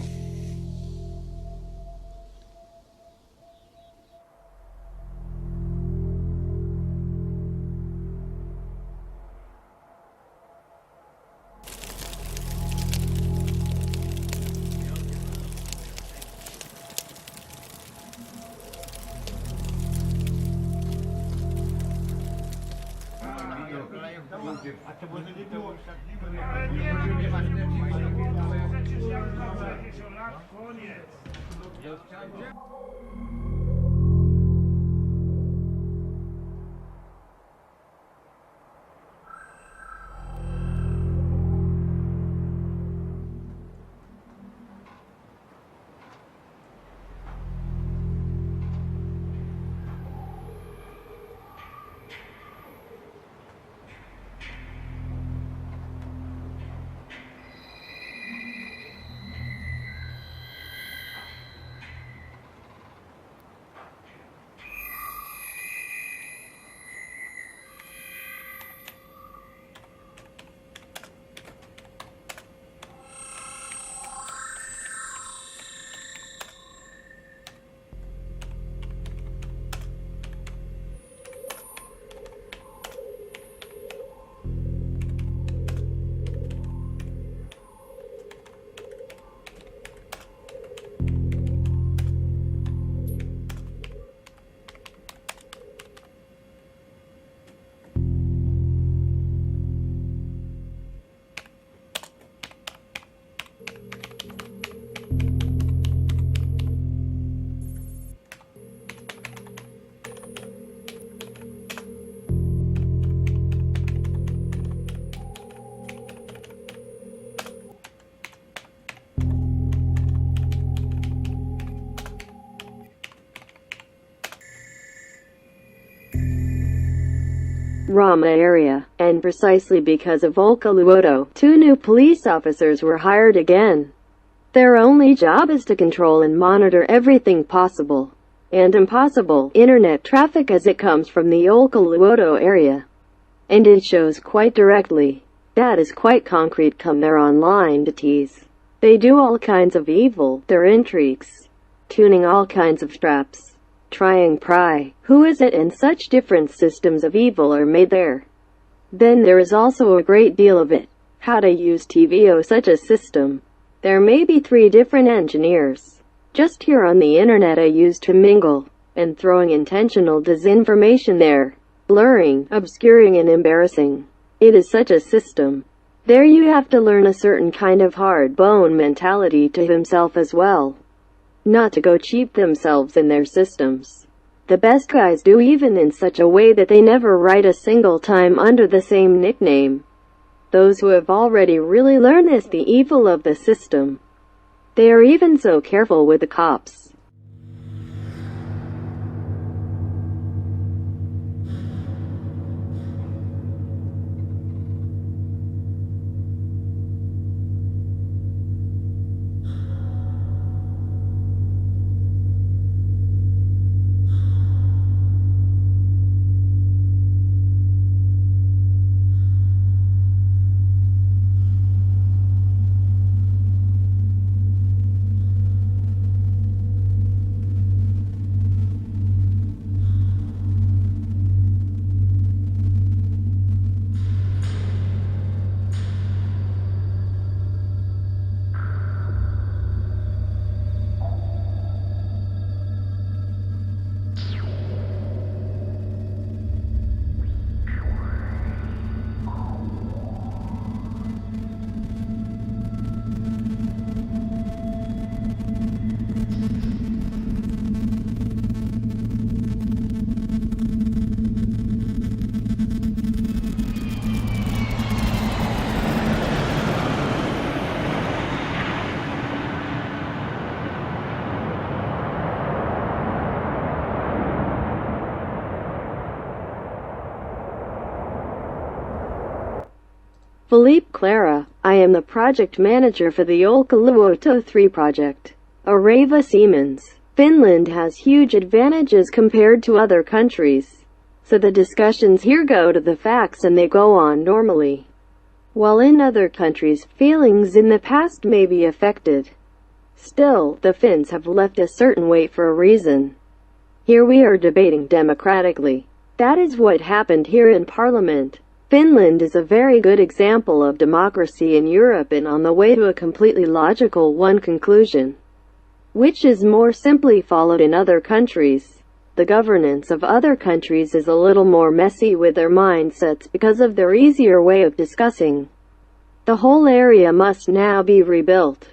Rama area, and precisely because of Olkiluoto, 2 new police officers were hired again. Their only job is to control and monitor everything possible and impossible internet traffic as it comes from the Olkiluoto area. And it shows quite directly. That is quite concrete. Come their online to tease. They do all kinds of evil, their intrigues, tuning all kinds of traps, trying pry, who is it, and such different systems of evil are made there. Then there is also a great deal of it. How to use TVO such a system. There may be 3 different engineers. Just here on the internet I used to mingle, and throwing intentional disinformation there. Blurring, obscuring and embarrassing. It is such a system. There you have to learn a certain kind of hard-bone mentality to himself as well. Not to go cheap themselves in their systems. The best guys do, even in such a way that they never write a single time under the same nickname. Those who have already really learned this, the evil of the system. They are even so careful with the cops. Philippe Clara, I am the project manager for the Olkiluoto 3 project. Areva Siemens. Finland has huge advantages compared to other countries. So the discussions here go to the facts and they go on normally. While in other countries, feelings in the past may be affected. Still, the Finns have left a certain weight for a reason. Here we are debating democratically. That is what happened here in Parliament. Finland is a very good example of democracy in Europe and on the way to a completely logical one conclusion, which is more simply followed in other countries. The governance of other countries is a little more messy with their mindsets because of their easier way of discussing. The whole area must now be rebuilt.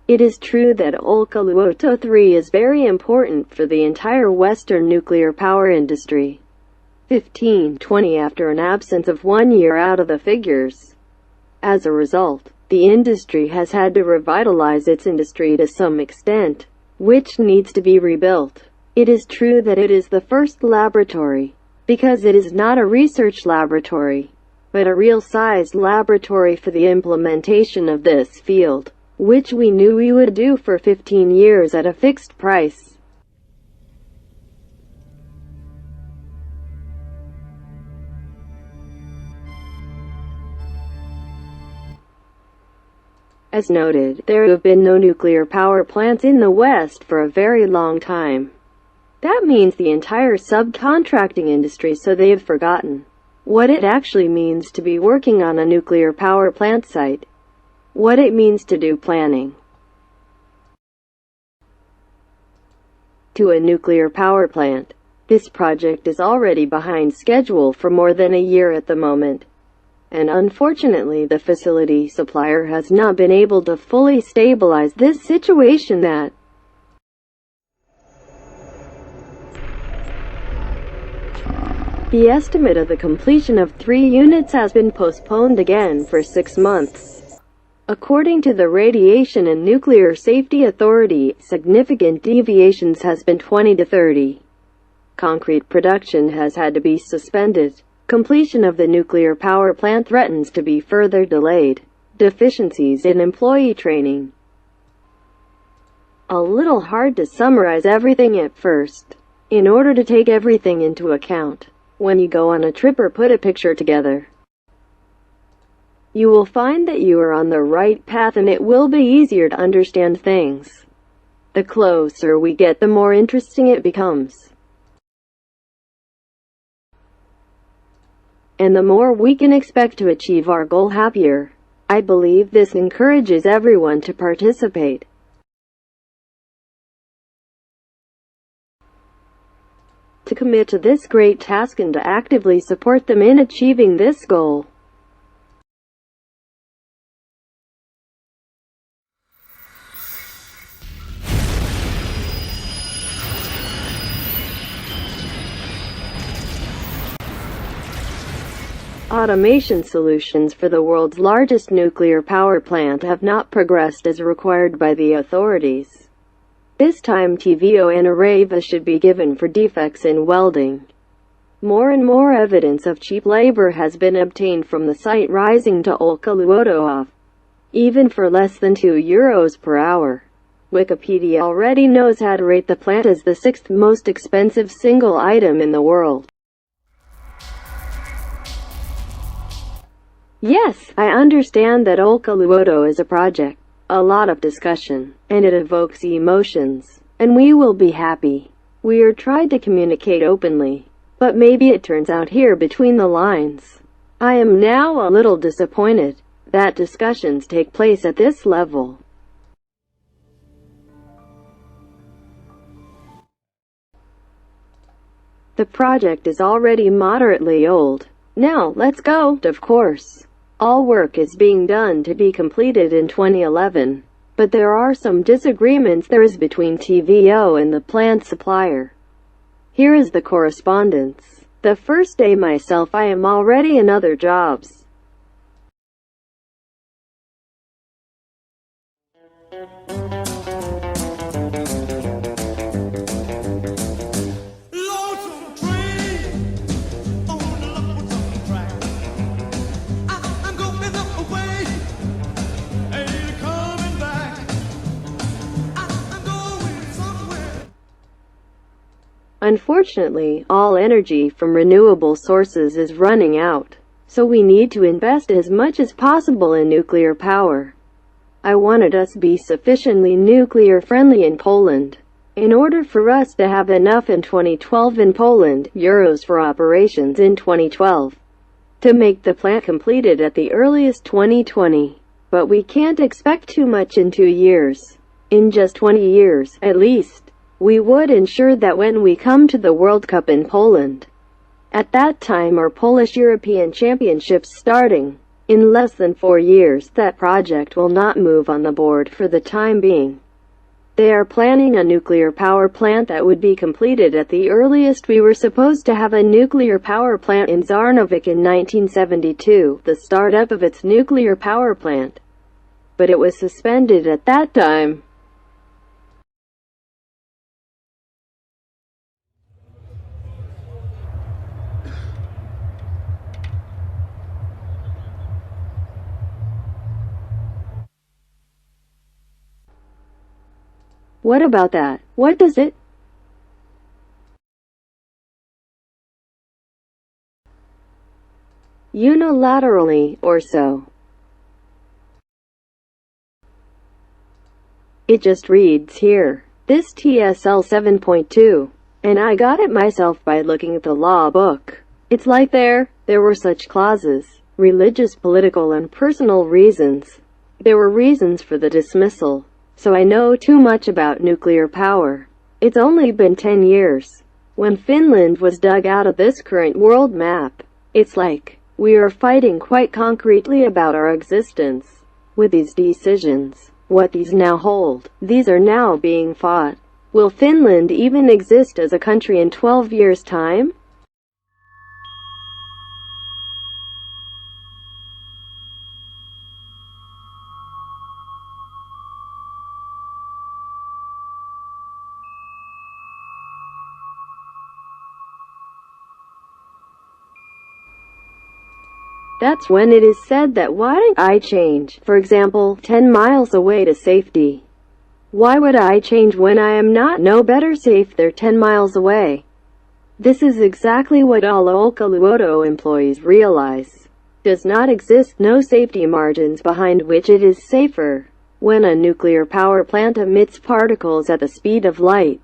It is true that Olkiluoto 3 is very important for the entire Western nuclear power industry. 15-20 after an absence of 1 year out of the figures. As a result, the industry has had to revitalize its industry to some extent, which needs to be rebuilt. It is true that it is the first laboratory, because it is not a research laboratory, but a real-sized laboratory for the implementation of this field, which we knew we would do for 15 years at a fixed price. As noted, there have been no nuclear power plants in the West for a very long time. That means the entire subcontracting industry, so they have forgotten what it actually means to be working on a nuclear power plant site, what it means to do planning. To a nuclear power plant, this project is already behind schedule for more than a year at the moment. And unfortunately the facility supplier has not been able to fully stabilize this situation. That the estimate of the completion of 3 units has been postponed again for 6 months. According to the Radiation and Nuclear Safety Authority, significant deviations has been 20 to 30. Concrete production has had to be suspended. Completion of the nuclear power plant threatens to be further delayed. Deficiencies in employee training. A little hard to summarize everything at first. In order to take everything into account, when you go on a trip or put a picture together, you will find that you are on the right path and it will be easier to understand things. The closer we get, the more interesting it becomes. And the more we can expect to achieve our goal happier. I believe this encourages everyone to participate. To commit to this great task and to actively support them in achieving this goal. Automation solutions for the world's largest nuclear power plant have not progressed as required by the authorities. This time TVO and Areva should be given for defects in welding. More and more evidence of cheap labor has been obtained from the site, rising to Olkiluoto, even for less than €2 per hour. Wikipedia already knows how to rate the plant as the 6th most expensive single item in the world. Yes, I understand that Olkiluoto is a project, a lot of discussion, and it evokes emotions, and we will be happy. We are trying to communicate openly, but maybe it turns out here between the lines. I am now a little disappointed that discussions take place at this level. The project is already moderately old. Now, let's go, of course. All work is being done to be completed in 2011, but there are some disagreements there is between TVO and the plant supplier. Here is the correspondence. The first day myself, I am already in other jobs. Unfortunately, all energy from renewable sources is running out, so we need to invest as much as possible in nuclear power. I wanted us to be sufficiently nuclear friendly in Poland, in order for us to have enough in 2012 in Poland, euros for operations in 2012, to make the plant completed at the earliest 2020. But we can't expect too much in 2 years. In just 20 years, at least, we would ensure that when we come to the World Cup in Poland, at that time or Polish European Championships starting, in less than 4 years, that project will not move on the board for the time being. They are planning a nuclear power plant that would be completed at the earliest. We were supposed to have a nuclear power plant in Zarnowiec in 1972, the startup of its nuclear power plant, but it was suspended at that time. What about that? What does it? Unilaterally, or so. It just reads here, this TSL 7.2, and I got it myself by looking at the law book. It's like there were such clauses, religious, political, and personal reasons. There were reasons for the dismissal. So I know too much about nuclear power. It's only been 10 years. When Finland was dug out of this current world map, it's like we are fighting quite concretely about our existence. With these decisions, what these now hold, these are now being fought. Will Finland even exist as a country in 12 years' time? That's when it is said that why don't I change, for example, 10 miles away to safety? Why would I change when I am not no better safe there 10 miles away? This is exactly what all Olkiluoto employees realize. Does not exist no safety margins behind which it is safer. When a nuclear power plant emits particles at the speed of light,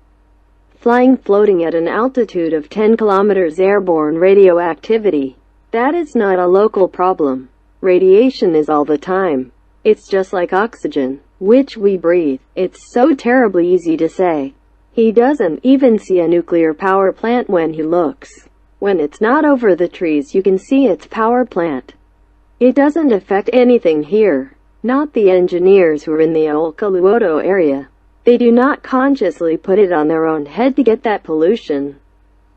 floating at an altitude of 10 kilometers, airborne radioactivity, that is not a local problem. Radiation is all the time. It's just like oxygen, which we breathe. It's so terribly easy to say. He doesn't even see a nuclear power plant when he looks. When it's not over the trees you can see its power plant. It doesn't affect anything here. Not the engineers who are in the Olkiluoto area. They do not consciously put it on their own head to get that pollution.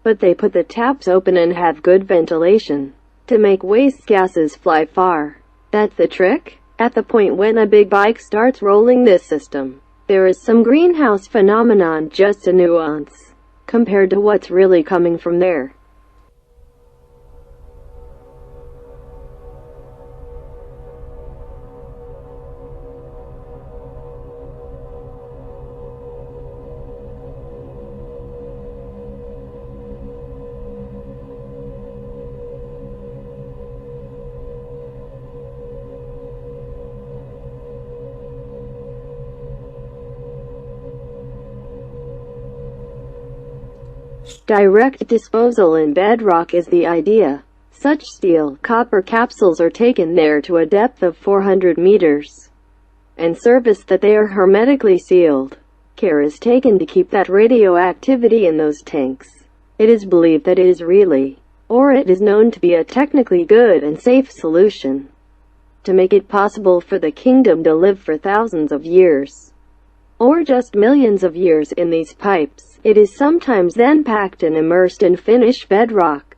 But they put the taps open and have good ventilation. to make waste gases fly far. That's the trick? At the point when a big bike starts rolling this system, there is some greenhouse phenomenon, just a nuance, compared to what's really coming from there. Direct disposal in bedrock is the idea. Such steel, copper capsules are taken there to a depth of 400 meters, and serviced that they are hermetically sealed. Care is taken to keep that radioactivity in those tanks. It is believed that it is really, or it is known to be a technically good and safe solution, to make it possible for the kingdom to live for thousands of years, or just millions of years in these pipes. It is sometimes then packed and immersed in Finnish bedrock.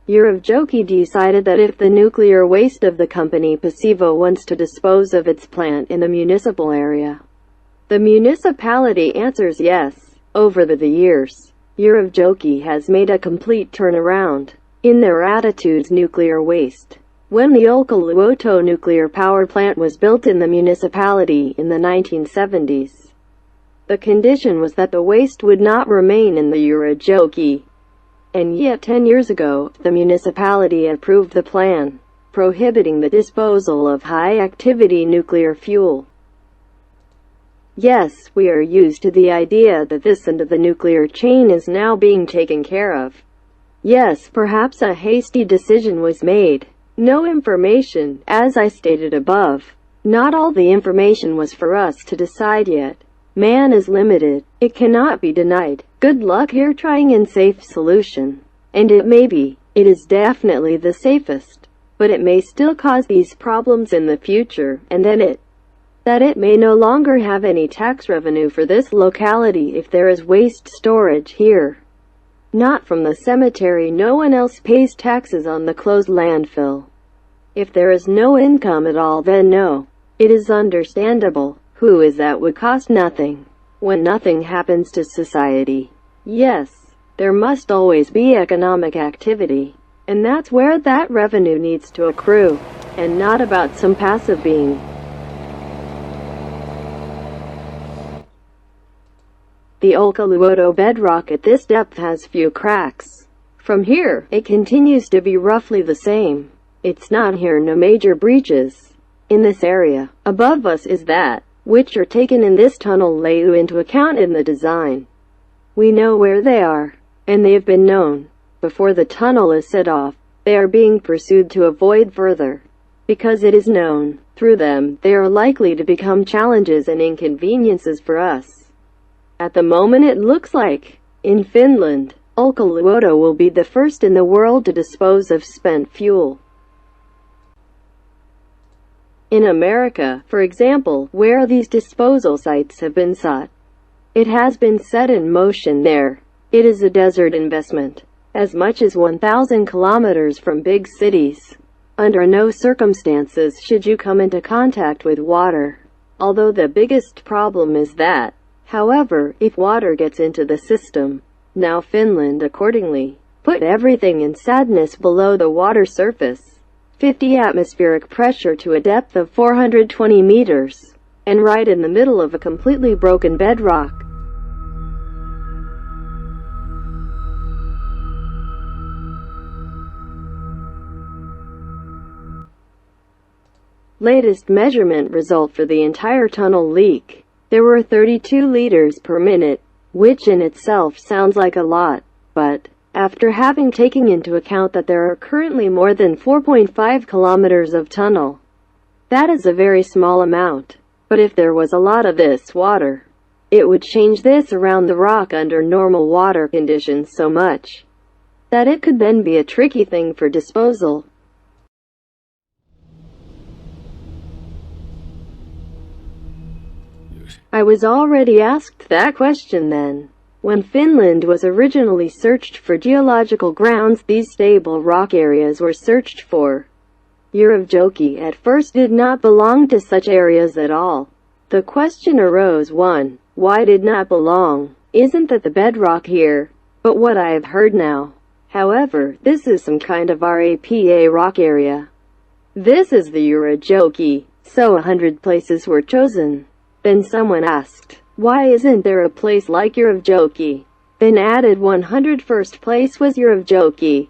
Eurojokki decided that if the nuclear waste of the company Pasivo wants to dispose of its plant in the municipal area, the municipality answers yes. Over the years, Eurojokki has made a complete turnaround in their attitudes nuclear waste. When the Olkiluoto nuclear power plant was built in the municipality in the 1970s, the condition was that the waste would not remain in the Eurojokki. And yet 10 years ago, the municipality approved the plan, prohibiting the disposal of high-activity nuclear fuel. Yes, we are used to the idea that this end of the nuclear chain is now being taken care of. Yes, perhaps a hasty decision was made. No information, as I stated above. Not all the information was for us to decide yet. Man is limited. It cannot be denied. Good luck here trying a safe solution. And it may be. It is definitely the safest. But it may still cause these problems in the future, and then it may no longer have any tax revenue for this locality if there is waste storage here. Not from the cemetery. No one else pays taxes on the closed landfill. If there is no income at all, then no. It is understandable. Who is that would cost nothing, when nothing happens to society? Yes, there must always be economic activity, and that's where that revenue needs to accrue, and not about some passive being. The Olkiluoto bedrock at this depth has few cracks. From here, it continues to be roughly the same. It's not here no major breaches. In this area, above us is that, which are taken in this tunnel laid into account in the design. We know where they are, and they have been known. Before the tunnel is set off, they are being pursued to avoid further. Because it is known, through them, they are likely to become challenges and inconveniences for us. At the moment it looks like, in Finland, Olkiluoto will be the first in the world to dispose of spent fuel. In America, for example, where these disposal sites have been sought, it has been set in motion there. It is a desert investment, as much as 1,000 kilometers from big cities. Under no circumstances should you come into contact with water, although the biggest problem is that, however, if water gets into the system, now Finland accordingly put everything in sadness below the water surface. 50 atmospheric pressure to a depth of 420 meters, and right in the middle of a completely broken bedrock. Latest measurement result for the entire tunnel leak. There were 32 liters per minute, which in itself sounds like a lot, but after having taken into account that there are currently more than 4.5 kilometers of tunnel, that is a very small amount. But if there was a lot of this water, it would change this around the rock under normal water conditions so much that it could then be a tricky thing for disposal. I was already asked that question then. When Finland was originally searched for geological grounds, these stable rock areas were searched for. Eurojokki at first did not belong to such areas at all. The question arose: 1. Why did not belong? Isn't that the bedrock here? But what I have heard now. However, this is some kind of RAPA rock area. This is the Eurojokki. So 100 places were chosen. Then someone asked, why isn't there a place like Eurojokki? Then added 101st place was Eurojokki.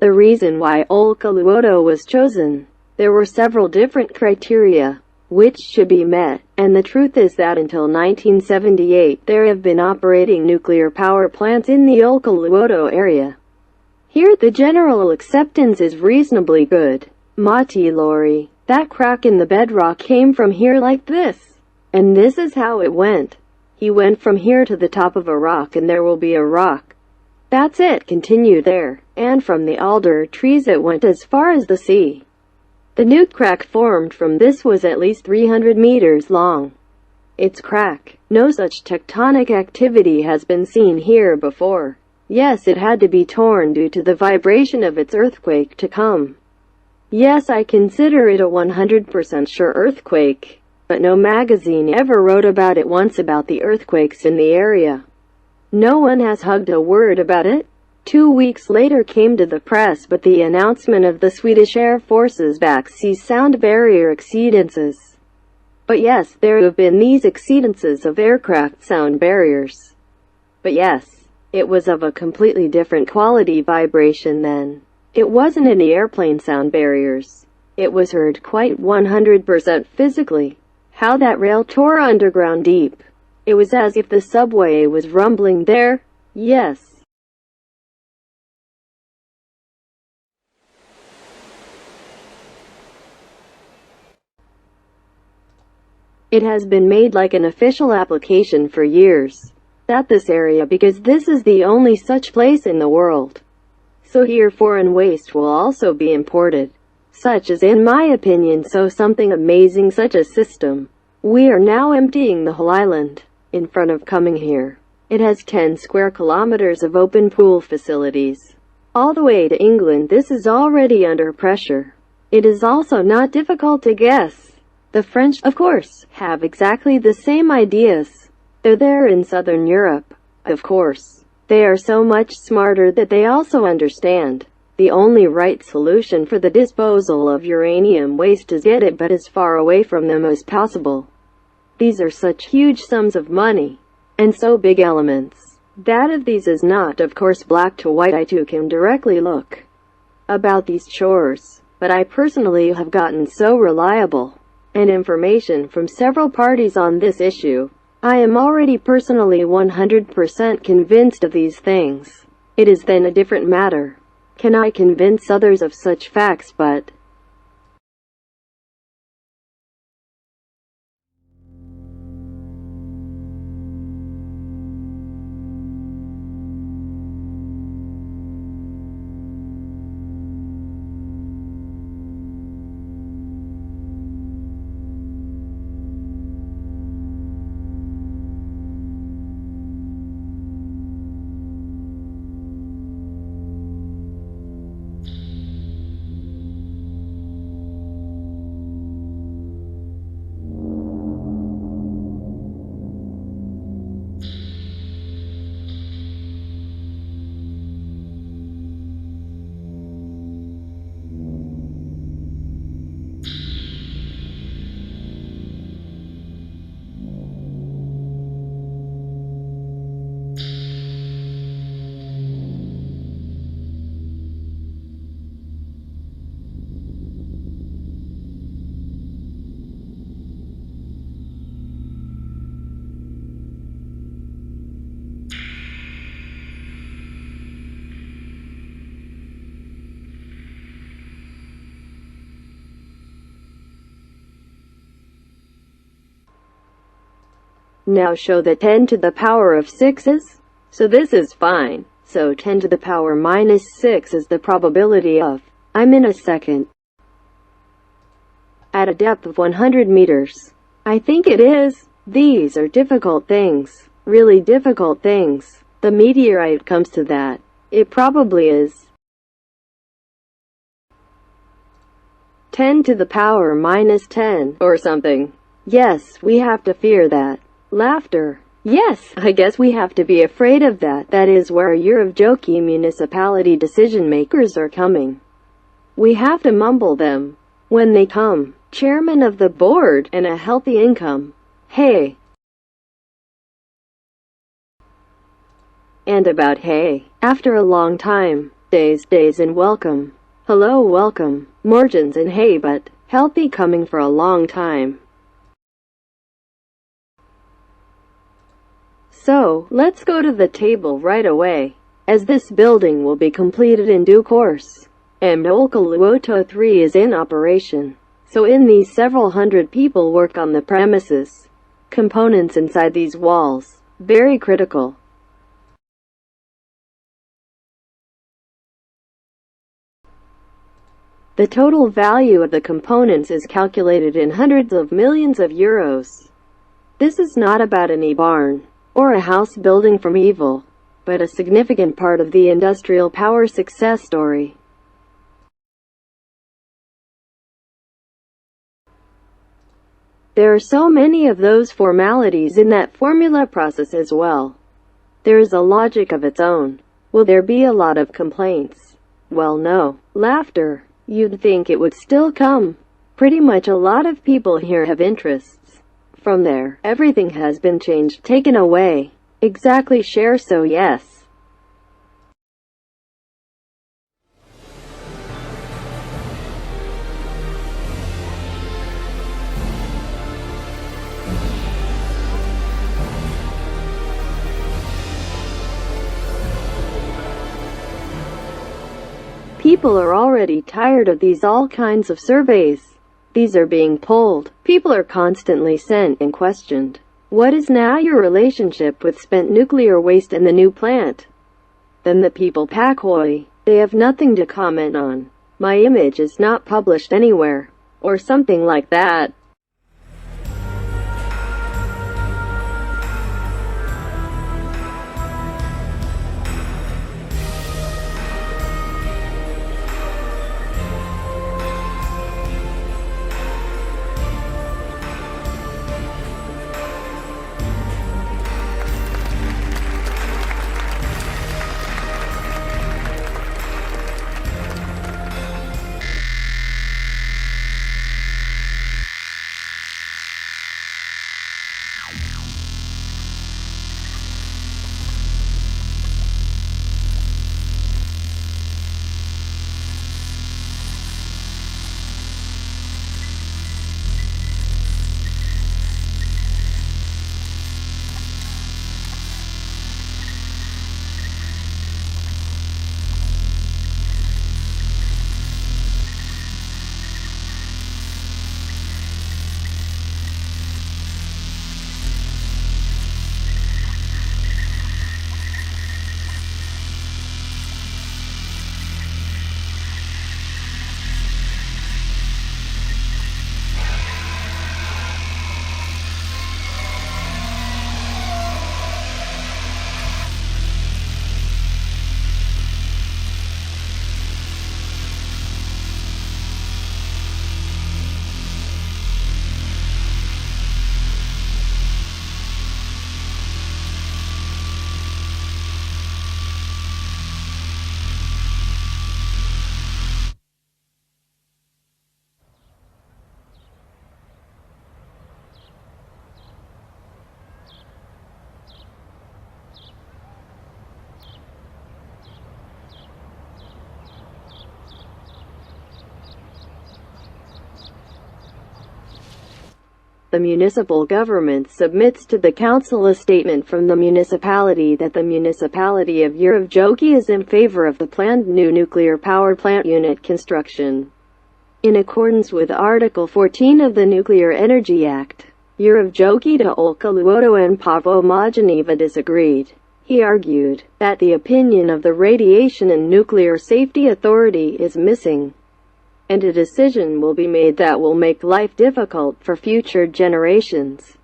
The reason why Olkiluoto was chosen. There were several different criteria which should be met, and the truth is that until 1978 there have been operating nuclear power plants in the Olkiluoto area. Here the general acceptance is reasonably good. Matti Lori, that crack in the bedrock came from here like this. And this is how it went. He went from here to the top of a rock and there will be a rock. That's it, continue there. And from the alder trees it went as far as the sea. The new crack formed from this was at least 300 meters long. It's crack. No such tectonic activity has been seen here before. Yes, it had to be torn due to the vibration of its earthquake to come. Yes, I consider it a 100% sure earthquake. But no magazine ever wrote about it once about the earthquakes in the area. No one has hugged a word about it. 2 weeks later came to the press but the announcement of the Swedish Air Force's back-sea sound barrier exceedances. But yes, there have been these exceedances of aircraft sound barriers. But yes, it was of a completely different quality vibration then. It wasn't in the airplane sound barriers. It was heard quite 100% physically. How that rail tore underground deep. It was as if the subway was rumbling there. Yes. It has been made like an official application for years. That this area because this is the only such place in the world. So here foreign waste will also be imported. Such is in my opinion so something amazing such a system. We are now emptying the whole island. In front of coming here. It has 10 square kilometers of open pool facilities. All the way to England this is already under pressure. It is also not difficult to guess. The French, of course, have exactly the same ideas. They're there in southern Europe. Of course. They are so much smarter that they also understand. The only right solution for the disposal of uranium waste is get it but as far away from them as possible. These are such huge sums of money, and so big elements. That of these is not, of course, black to white. I too can directly look about these chores, but I personally have gotten so reliable and information from several parties on this issue. I am already personally 100% convinced of these things. It is then a different matter. Can I convince others of such facts? But now show that 10 to the power of 6 is? So this is fine. So 10 to the power minus 6 is the probability of, I'm in a second. At a depth of 100 meters. I think it is. These are difficult things. really difficult things. The meteorite comes to that. It probably is 10 to the power minus 10 or something. Yes, we have to fear that. Laughter. Yes, I guess we have to be afraid of that. That is where Energia-alojen municipality decision makers are coming. We have to mumble them when they come. Chairman of the board and a healthy income. Hey. And about hey. After a long time. Days and welcome. Hello, welcome. Morgens and hey, but healthy coming for a long time. So, let's go to the table right away, as this building will be completed in due course. And Olkiluoto 3 is in operation. So in these several hundred people work on the premises. Components inside these walls. Very critical. The total value of the components is calculated in hundreds of millions of euros. This is not about any barn or a house building from evil, but a significant part of the industrial power success story. There are so many of those formalities in that formula process as well. There is a logic of its own. Will there be a lot of complaints? Well, no. Laughter. You'd think it would still come. Pretty much a lot of people here have interests. From there, everything has been changed, taken away. Exactly, share, so yes. People are already tired of these all kinds of surveys. These are being pulled. People are constantly sent and questioned. What is now your relationship with spent nuclear waste in the new plant? Then the people pack hoy. They have nothing to comment on. My image is not published anywhere. Or something like that. The municipal government submits to the council a statement from the municipality that the municipality of Energia-alojen is in favor of the planned new nuclear power plant unit construction. In accordance with Article 14 of the Nuclear Energy Act, Energia-alojen to Olkiluoto and Paavo-Mojaneva disagreed. He argued that the opinion of the Radiation and Nuclear Safety Authority is missing, and a decision will be made that will make life difficult for future generations.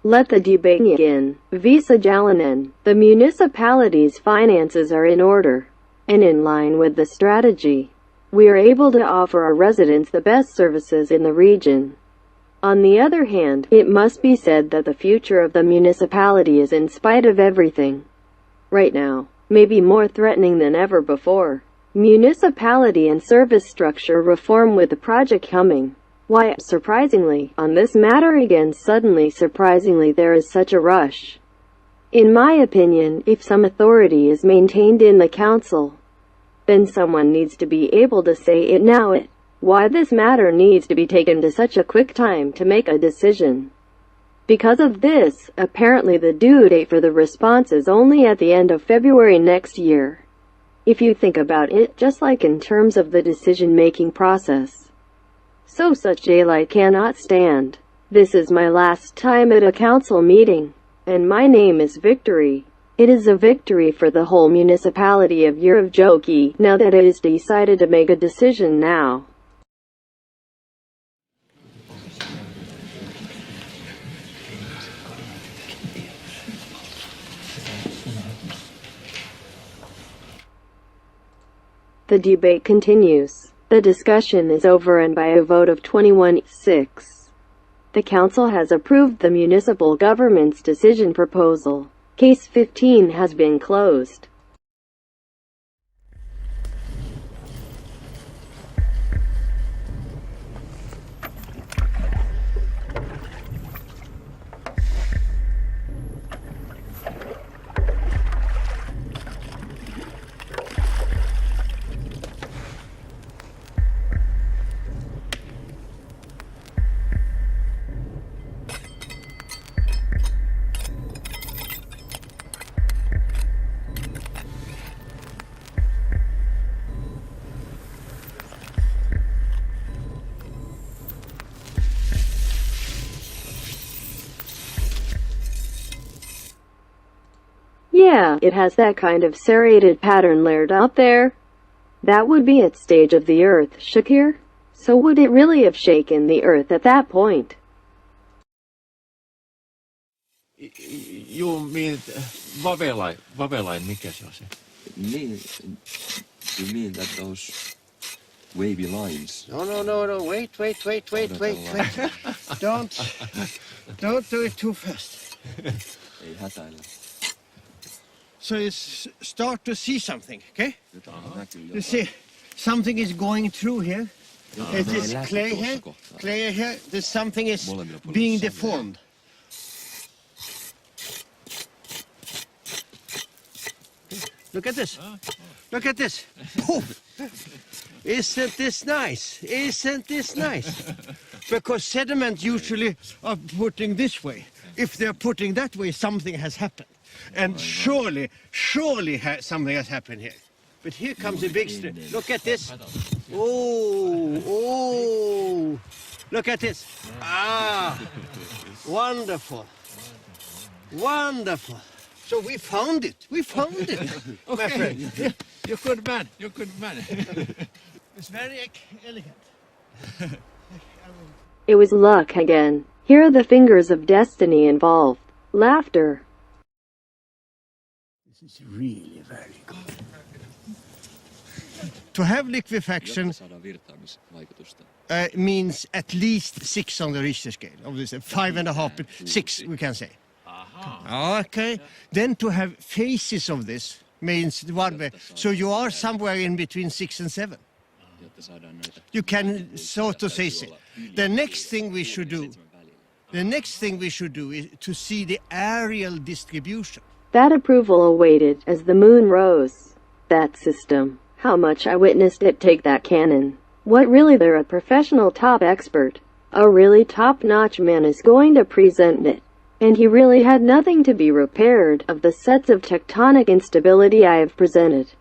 Let the debate begin. Energia-alojen, the municipality's finances are in order, and in line with the strategy. We are able to offer our residents the best services in the region. On the other hand, it must be said that the future of the municipality is in spite of everything. Right now, maybe more threatening than ever before. Municipality and service structure reform with the project coming. Why, surprisingly, on this matter again surprisingly there is such a rush. In my opinion, if some authority is maintained in the council, then someone needs to be able to say it now. Why this matter needs to be taken to such a quick time to make a decision. Because of this, apparently the due date for the response is only at the end of February next year. If you think about it, just like in terms of the decision-making process. So such daylight cannot stand. This is my last time at a council meeting, and my name is Victory. It is a victory for the whole municipality of Energia-alojen, now that it is decided to make a decision now. The debate continues. The discussion is over and by a vote of 21-6. The council has approved the municipal government's decision proposal. Case 15 has been closed. Yeah, it has that kind of serrated pattern layered out there. That would be its stage of the earth shook here. So would it really have shaken the earth at that point? You mean Vavelain, mikä se on se? You mean that those wavy lines? No, wait. Don't do it too fast. Ei hätäillä. So you start to see something, okay? You see, something is going through here. It is clay here. There's something is being deformed. Look at this. Look at this. Poof. Isn't this nice? Because sediment usually are putting this way. If they're putting that way, something has happened. And surely something has happened here. But here comes a big stream. Look at this. Oh. Look at this. Wonderful. So we found it. Okay. My friend. You're good man. It's very elegant. It was luck again. Here are the fingers of destiny involved. Laughter. This is really very good. To have liquefaction means at least 6 on the Richter scale. Obviously, 5.5, 6 we can say. Okay. Then to have phases of this means one way. So you are somewhere in between 6 and 7. You can so to say. The next thing we should do is to see the aerial distribution. That approval awaited as the moon rose. That system. How much I witnessed it take that cannon. What really they're a professional top expert. A really top-notch man is going to present it. And he really had nothing to be repaired of the sets of tectonic instability I have presented.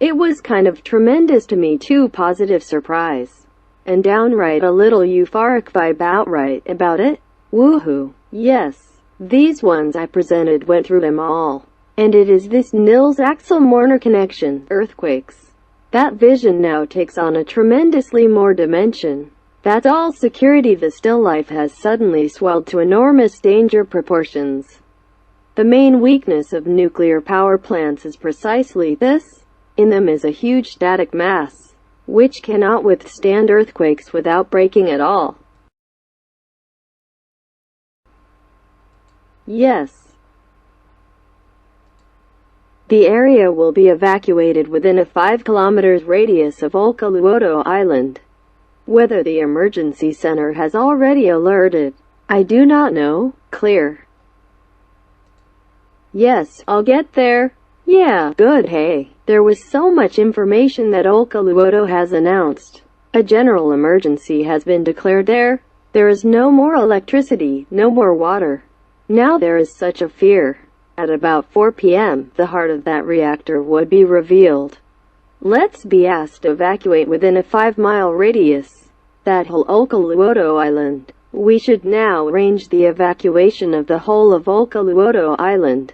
It was kind of tremendous to me too, positive surprise. And downright a little euphoric vibe outright about it. Woohoo. Yes. These ones I presented went through them all. And it is this Nils Axel Morner connection, earthquakes. That vision now takes on a tremendously more dimension. That's all security. The still life has suddenly swelled to enormous danger proportions. The main weakness of nuclear power plants is precisely this. In them is a huge static mass, which cannot withstand earthquakes without breaking at all. Yes. The area will be evacuated within a 5 kilometers radius of Olkiluoto Island. Whether the emergency center has already alerted, I do not know. Clear. Yes, I'll get there. Yeah, good. Hey, there was so much information that Olkiluoto has announced. A general emergency has been declared there. There is no more electricity, no more water. Now there is such a fear. At about 4 p.m., the heart of that reactor would be revealed. Let's be asked to evacuate within a 5-mile radius. That whole Olkiluoto Island. We should now arrange the evacuation of the whole of Olkiluoto Island.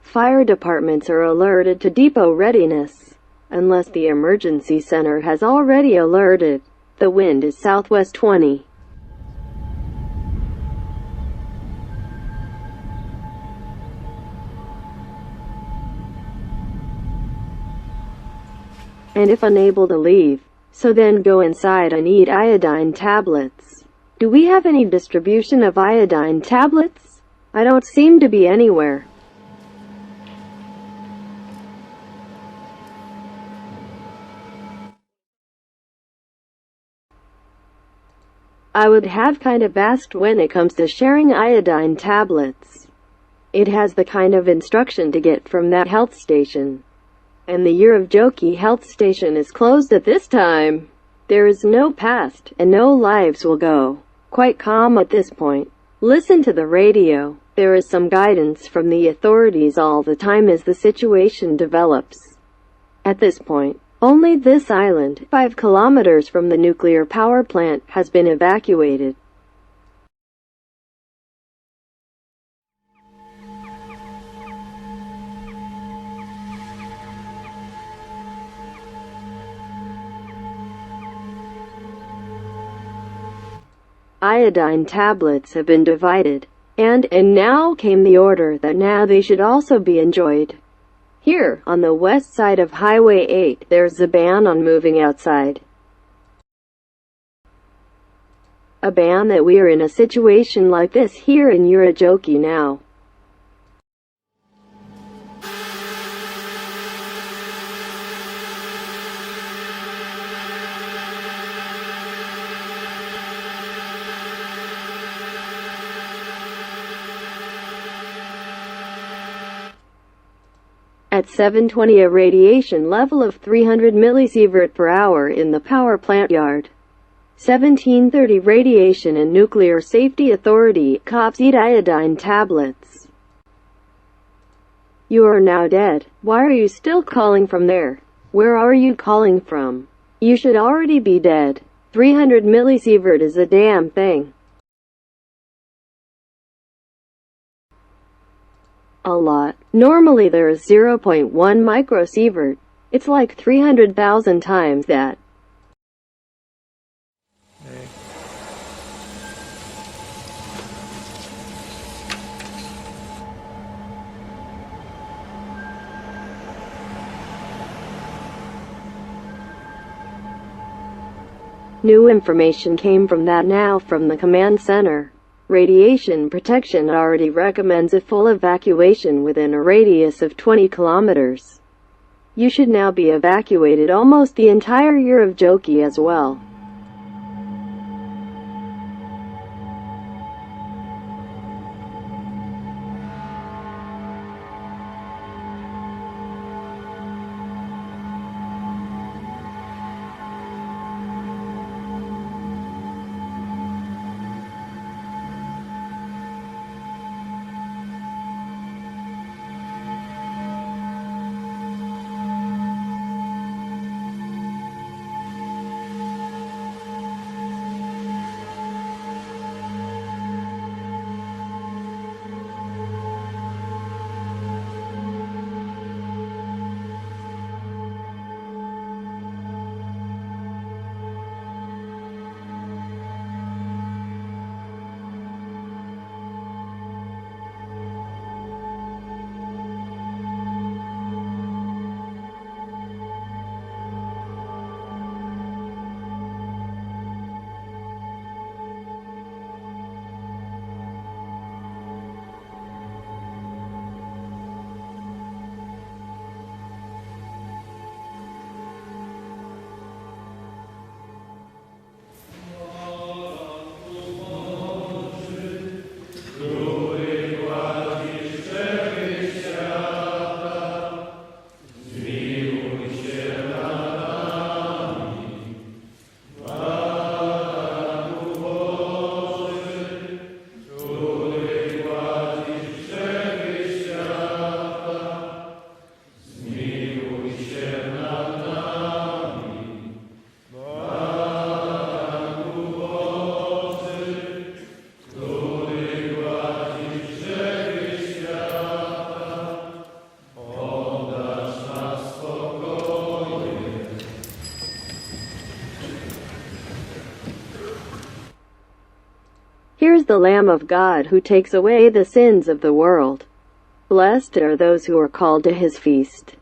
Fire departments are alerted to depot readiness. Unless the emergency center has already alerted. The wind is southwest 20. And if unable to leave, so then go inside and eat iodine tablets. Do we have any distribution of iodine tablets? I don't seem to be anywhere. I would have kind of asked when it comes to sharing iodine tablets. It has the kind of instruction to get from that health station. And the Urajoki health station is closed at this time. There is no past, and no lives will go. Quite calm at this point. Listen to the radio. There is some guidance from the authorities all the time as the situation develops. At this point, only this island, 5 kilometers from the nuclear power plant, has been evacuated. Iodine tablets have been divided, and now came the order that now they should also be enjoyed. Here, on the west side of Highway 8, there's a ban on moving outside. A ban that we are in a situation like this here in Urajoki now. At 7:20 a radiation level of 300 millisievert per hour in the power plant yard. 17:30 Radiation and Nuclear Safety Authority, cops eat iodine tablets. You are now dead. Why are you still calling from there? Where are you calling from? You should already be dead. 300 millisievert is a damn thing. A lot. Normally there is 0.1 microsievert. It's like 300,000 times that. New information came from that now from the command center. Radiation protection already recommends a full evacuation within a radius of 20 kilometers. You should now be evacuated almost the entire Urajoki as well. the Lamb of God who takes away the sins of the world. Blessed are those who are called to his feast.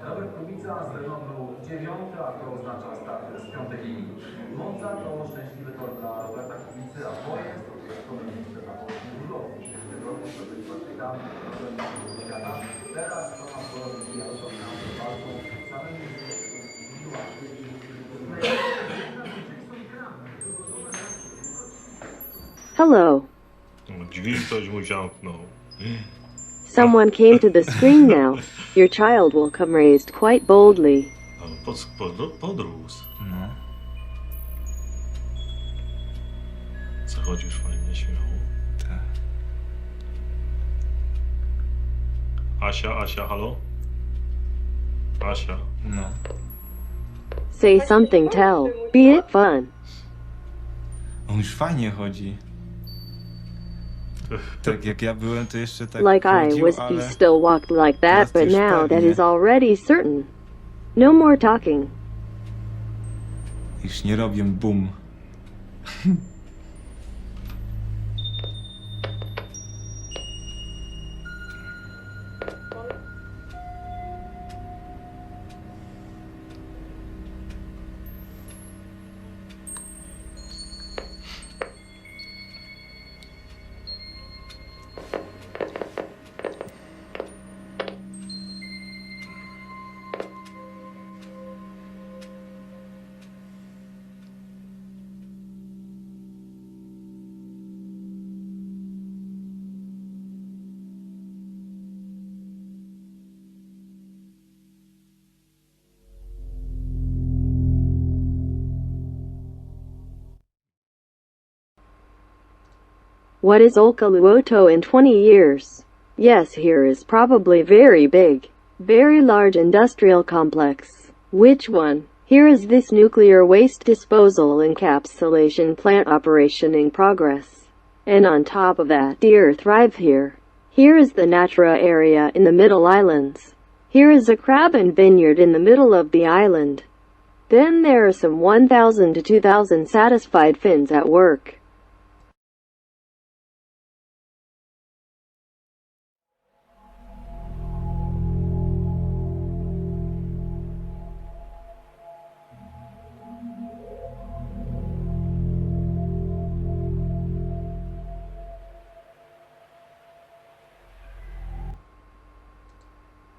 Robert Kubica z Renault 9, a to oznacza start z 5. linii. Monza to szczęśliwy tor dla Roberta Kubicy, a to jest dodatkowy miejsce na polskim urlopu. W tym roku zdobyli Watykanu, świata. Teraz to ma porobić Atomin na walką. Samym Hello. Drzwi ktoś mu zamknął. Someone came to the screen now. Your child will come raised quite boldly. Podrósł. No. Zachodzisz fajnie, śmiało. Tak. Asia, halo? Asia. No. Say something, tell. Be it fun. On już fajnie chodzi. Tak jak ja byłem, to jeszcze tak Like I was, he still walked like that, but now that is already certain. No more talking. Już nie robię bum. What is Olkiluoto in 20 years? Yes, here is probably very big. Very large industrial complex. Which one? Here is this nuclear waste disposal encapsulation plant operation in progress. And on top of that, deer thrive here. Here is the Natra area in the Middle Islands. Here is a crab and vineyard in the middle of the island. Then there are some 1,000 to 2,000 satisfied Finns at work.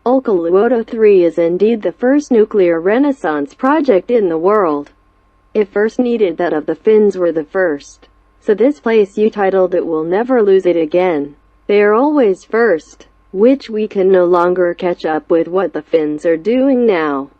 Olkiluoto 3 is indeed the first nuclear renaissance project in the world. It first needed that of the Finns were the first. So this place you titled it will never lose it again. They are always first, which we can no longer catch up with what the Finns are doing now.